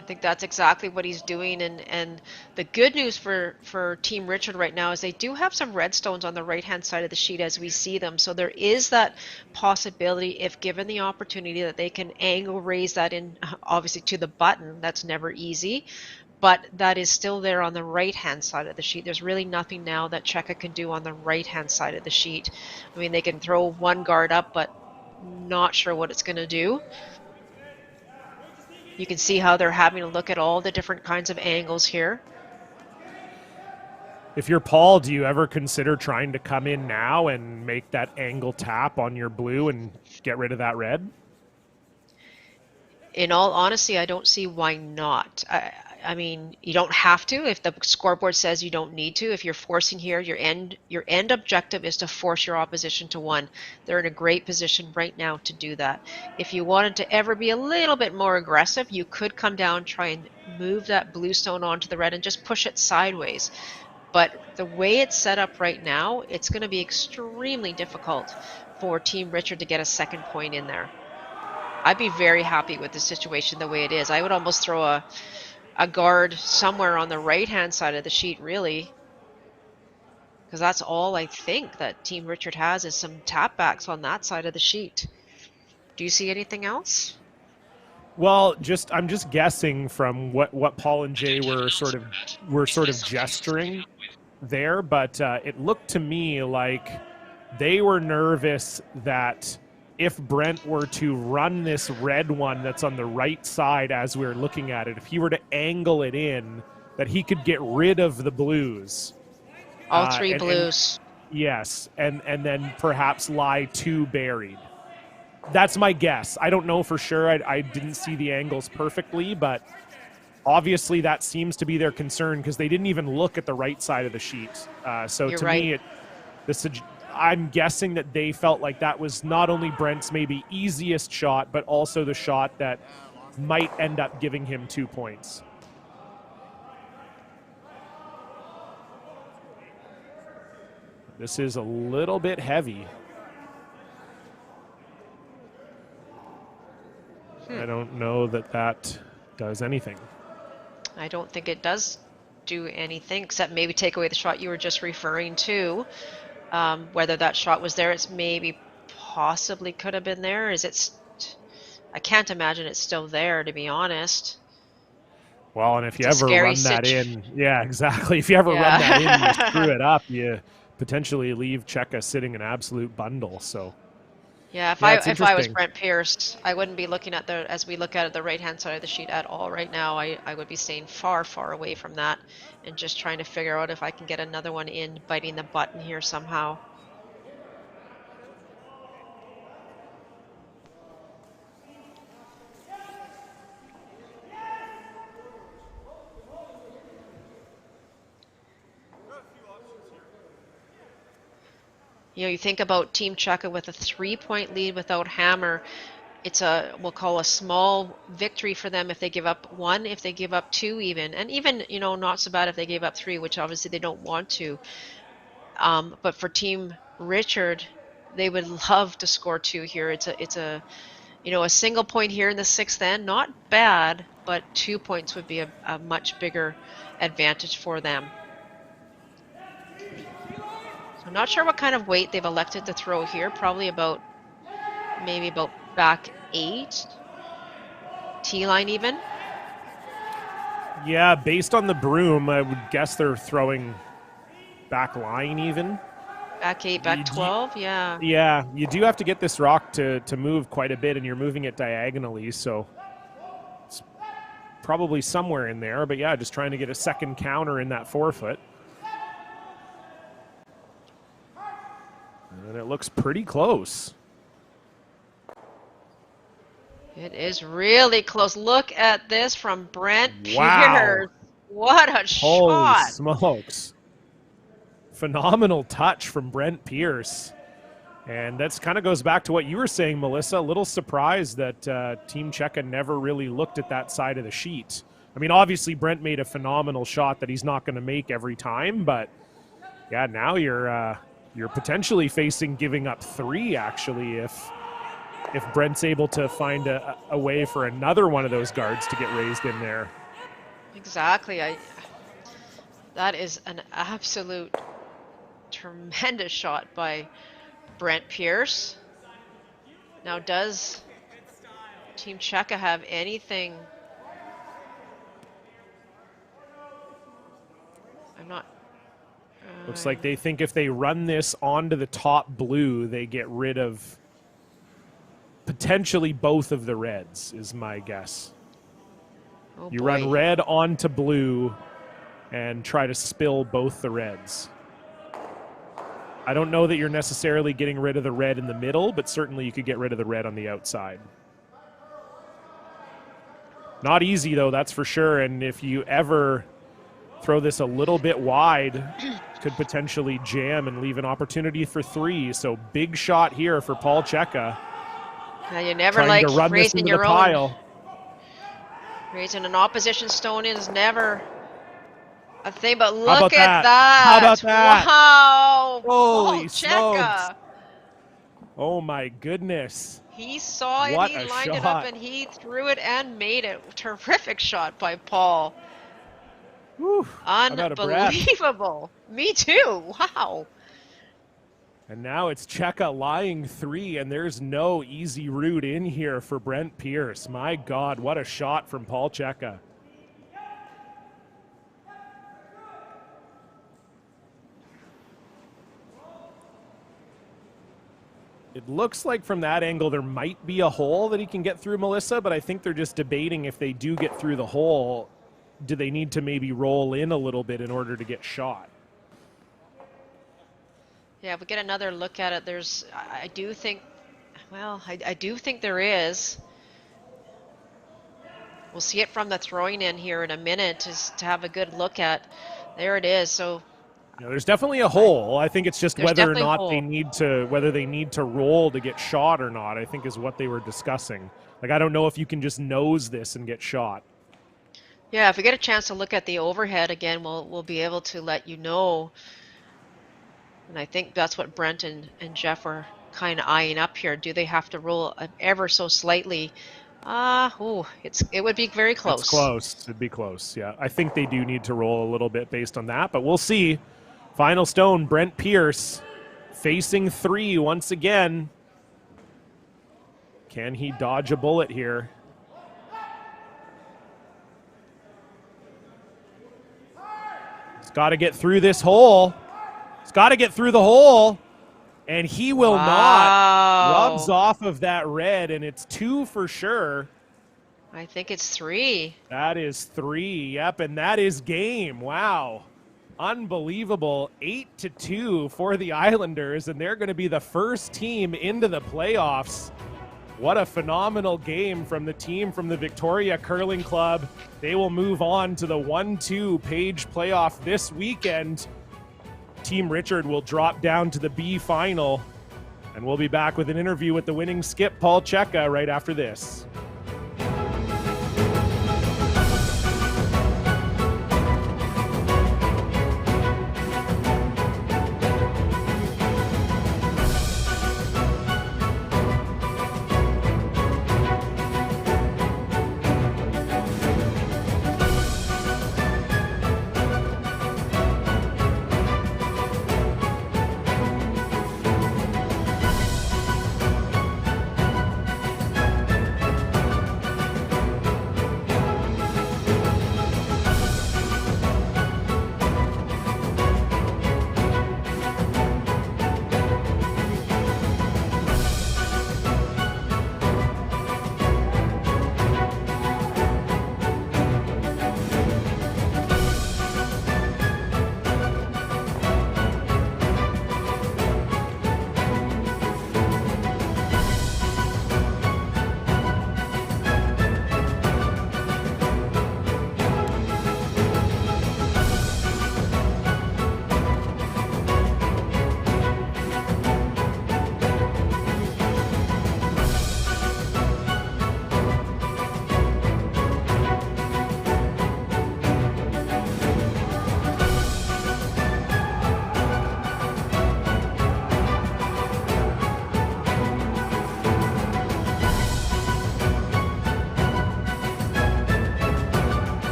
I think that's exactly what he's doing, and the good news for Team Richard right now is they do have some redstones on the right-hand side of the sheet as we see them. So there is that possibility, if given the opportunity, that they can angle raise that in, obviously to the button. That's never easy. But that is still there on the right-hand side of the sheet. There's really nothing now that Cseke can do on the right-hand side of the sheet. I mean, they can throw one guard up, but not sure what it's going to do. You can see how they're having to look at all the different kinds of angles here. If you're Paul, do you ever consider trying to come in now and make that angle tap on your blue and get rid of that red? In all honesty, I don't see why not. I mean, you don't have to if the scoreboard says you don't need to. If you're forcing here, your end objective is to force your opposition to one. They're in a great position right now to do that. If you wanted to ever be a little bit more aggressive, you could come down, try and move that blue stone onto the red and just push it sideways. But the way it's set up right now, it's going to be extremely difficult for Team Richard to get a second point in there. I'd be very happy with the situation the way it is. I would almost throw a guard somewhere on the right-hand side of the sheet, really, because that's all I think that Team Richard has is some tapbacks on that side of the sheet. Do you see anything else? Well, I'm just guessing from what Paul and Jay were sort of gesturing there, but it looked to me like they were nervous that if Brent were to run this red one that's on the right side as we're looking at it, if he were to angle it in, that he could get rid of the blues. All three blues. Yes, and then perhaps lie two buried. That's my guess. I don't know for sure. I didn't see the angles perfectly, but obviously that seems to be their concern because they didn't even look at the right side of the sheet. So You're to right. me, I'm guessing that they felt like that was not only Brent's maybe easiest shot, but also the shot that might end up giving him 2 points. This is a little bit heavy. I don't know that does anything. I don't think it does do anything except maybe take away the shot you were just referring to. Whether that shot was there, it's maybe possibly could have been there. I can't imagine it's still there, to be honest. Well, and if you ever run that in, yeah, exactly. If you ever run that in and you screw it up, you potentially leave Cseke sitting an absolute bundle. So yeah, if I was Brent Pierce, I wouldn't be looking at as we look at the right-hand side of the sheet at all right now. I would be staying far, far away from that and just trying to figure out if I can get another one in, biting the button here somehow. You know, you think about Team Cseke with a 3-point lead without Hammer. It's we'll call a small victory for them if they give up one, if they give up two even. And even, you know, not so bad if they gave up three, which obviously they don't want to. But for Team Richard, they would love to score two here. It's a you know, a single point here in the sixth end, not bad, but 2 points would be a much bigger advantage for them. I'm not sure what kind of weight they've elected to throw here. Probably maybe about back 8. T-line even. Yeah, based on the broom, I would guess they're throwing back line even. Back 8, back 12, yeah. Yeah, you do have to get this rock to move quite a bit, and you're moving it diagonally, so it's probably somewhere in there. But yeah, just trying to get a second counter in that 4-foot. And it looks pretty close. It is really close. Look at this from Brent Wow. Pierce. What a Holy shot. smokes. Phenomenal touch from Brent Pierce. And that's kind of goes back to what you were saying, Melissa. A little surprised that Team Czeke never really looked at that side of the sheet. I mean, obviously Brent made a phenomenal shot that he's not going to make every time, but yeah, now you're potentially facing giving up 3 actually if Brent's able to find a way for another one of those guards to get raised in there. Exactly. That is an absolute tremendous shot by Brent Pierce. Now, does Team Czeke have anything? I'm not. Looks like they think if they run this onto the top blue, they get rid of potentially both of the reds, is my guess. Oh You boy. run red onto blue and try to spill both the reds. I don't know that you're necessarily getting rid of the red in the middle, but certainly you could get rid of the red on the outside. Not easy, though, that's for sure. And if you ever throw this a little bit wide, could potentially jam and leave an opportunity for 3. So big shot here for Paul Czeke. Now, you never Trying like to run this raising into your the own. pile. Raising an opposition stone is never a thing, but How look about at that? that. How about that? Wow. Holy Paul smokes. Czeke. Oh my goodness. He saw it, What he a lined it up, shot. and he threw it and made it. Terrific shot by Paul. Whew, I'm out of breath. Unbelievable. Me too. Wow. And now it's Czeke lying 3, and there's no easy route in here for Brent Pierce. My God, what a shot from Paul Czeke. It looks like from that angle there might be a hole that he can get through, Melissa, but I think they're just debating if they do get through the hole, do they need to maybe roll in a little bit in order to get shot? Yeah, if we get another look at it, I do think, well, I do think there is. We'll see it from the throwing in here in a minute to have a good look at. There it is. So Yeah, there's definitely a hole. I think it's just There's whether or definitely a not hole. whether they need to roll to get shot or not, I think is what they were discussing. Like, I don't know if you can just nose this and get shot. yeah, if we get a chance to look at the overhead again, we'll be able to let you know. And I think that's what Brent and Jeff were kind of eyeing up here. Do they have to roll ever so slightly? It would be very close. It's close. It'd be close, yeah. I think they do need to roll a little bit based on that, but we'll see. Final stone, Brent Pierce facing 3 once again. Can he dodge a bullet here? He's got to get through this hole. He's got to get through the hole. And he will not. Rubs off of that red, and it's 2 for sure. I think it's 3. That is 3. Yep, and that is game. Wow. Unbelievable. 8-2 for the Islanders, and they're going to be the first team into the playoffs. What a phenomenal game from the team from the Victoria Curling Club. They will move on to the 1-2 page playoff this weekend. Team Richard will drop down to the B final, and we'll be back with an interview with the winning skip, Paul Czeke, right after this.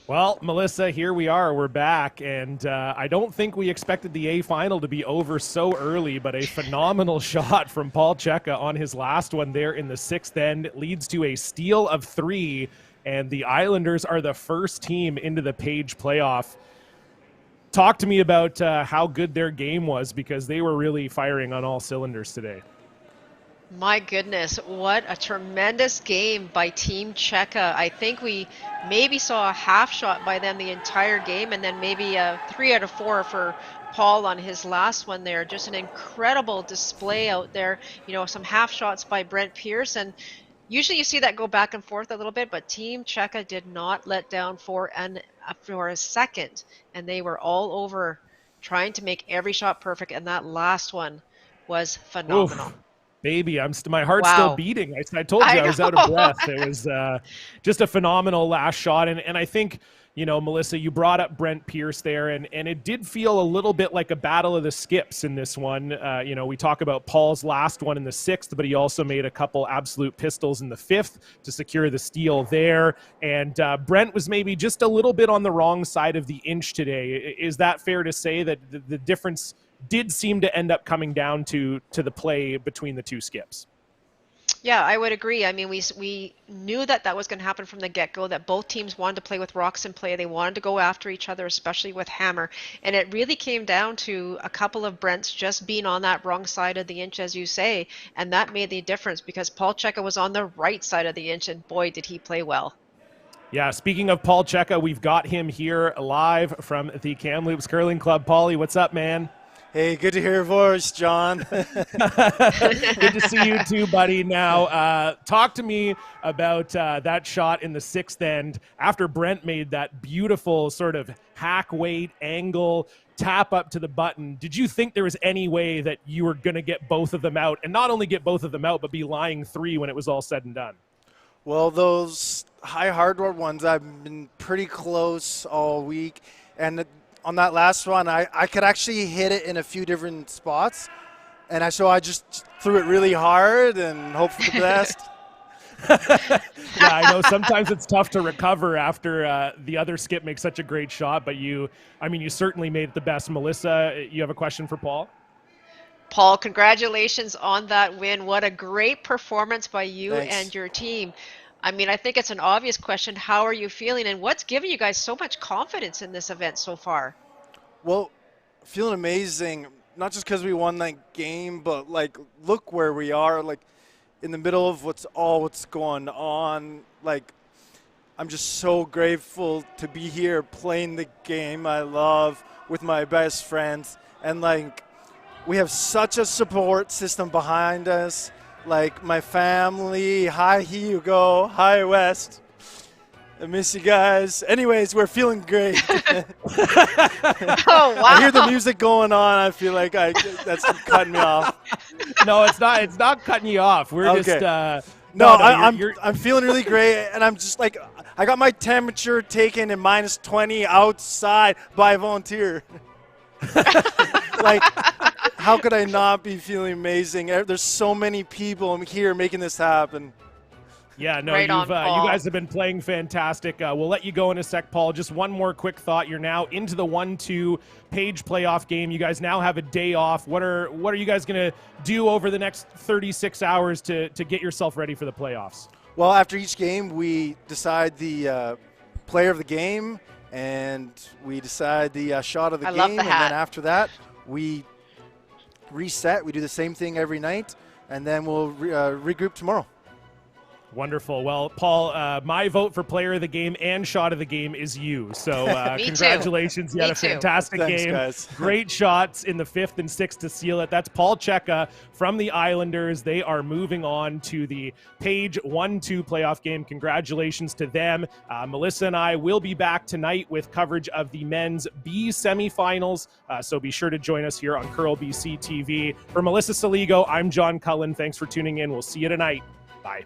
Well, Melissa, here we are. We're back, and I don't think we expected the A final to be over so early, but a phenomenal shot from Paul Cseke on his last one there in the sixth end leads to a steal of 3, and the Islanders are the first team into the Page playoff. Talk to me about how good their game was, because they were really firing on all cylinders today. My goodness, what a tremendous game by Team Czech. I think we maybe saw a half shot by them the entire game, and then maybe a 3 out of 4 for Paul on his last one there. Just an incredible display out there. Some half shots by Brent Pierce, and usually you see that go back and forth a little bit, but Team Czech did not let down for a second, and they were all over trying to make every shot perfect, and that last one was phenomenal. Oof. Baby, my heart's still Wow. beating. I told you I was out of breath. It was just a phenomenal last shot. And I think, Melissa, you brought up Brent Pierce there, and it did feel a little bit like a battle of the skips in this one. We talk about Paul's last one in the sixth, but he also made a couple absolute pistols in the fifth to secure the steal there. And Brent was maybe just a little bit on the wrong side of the inch today. Is that fair to say that the difference did seem to end up coming down to the play between the two skips? Yeah, I would agree. I mean, we knew that was going to happen from the get-go, that both teams wanted to play with rocks in play. They wanted to go after each other, especially with hammer. And it really came down to a couple of Brents just being on that wrong side of the inch, as you say. And that made the difference because Paul Czech was on the right side of the inch, and boy, did he play well. Yeah, speaking of Paul Czech, we've got him here live from the Kamloops Curling Club. Paulie, what's up, man? Hey, good to hear your voice, John. Good to see you too, buddy. Now, talk to me about that shot in the sixth end after Brent made that beautiful sort of hack weight angle tap up to the button. Did you think there was any way that you were going to get both of them out, and not only get both of them out, but be lying 3 when it was all said and done? Well, those high hardwood ones, I've been pretty close all week, and on that last one, I could actually hit it in a few different spots, and so I just threw it really hard and hope for the best. Yeah, I know sometimes it's tough to recover after the other skip makes such a great shot, but you certainly made it the best. Melissa, you have a question for Paul? Paul, congratulations on that win. What a great performance by you Thanks. and your team. I mean, I think it's an obvious question. How are you feeling, and what's giving you guys so much confidence in this event so far? Well, feeling amazing, not just because we won that game, but look where we are, in the middle of what's going on. I'm just so grateful to be here playing the game I love with my best friends, and we have such a support system behind us. My family, hi Hugo, hi West. I miss you guys. Anyways, we're feeling great. Oh, wow. I hear the music going on. I feel like that's cutting me off. No, it's not. It's not cutting you off. We're Okay. just I'm feeling really great, and I'm just I got my temperature taken in -20 outside by a volunteer. How could I not be feeling amazing? There's so many people here making this happen. Yeah, no, Right on, you Paul. guys have been playing fantastic. We'll let you go in a sec, Paul. Just one more quick thought. You're now into the 1-2 Page playoff game. You guys now have a day off. What are you guys going to do over the next 36 hours to get yourself ready for the playoffs? Well, after each game, we decide the player of the game, and we decide the shot of the game. And then after that, we reset. We do the same thing every night, and then we'll regroup tomorrow. Wonderful. Well, Paul, my vote for player of the game and shot of the game is you. So congratulations. You had a fantastic game. Guys. Great shots in the 5th and 6th to seal it. That's Paul Cseke from the Islanders. They are moving on to the Page 1-2 playoff game. Congratulations to them. Melissa and I will be back tonight with coverage of the men's B semifinals. So be sure to join us here on Curl BC TV. For Melissa Saligo, I'm John Cullen. Thanks for tuning in. We'll see you tonight. Bye.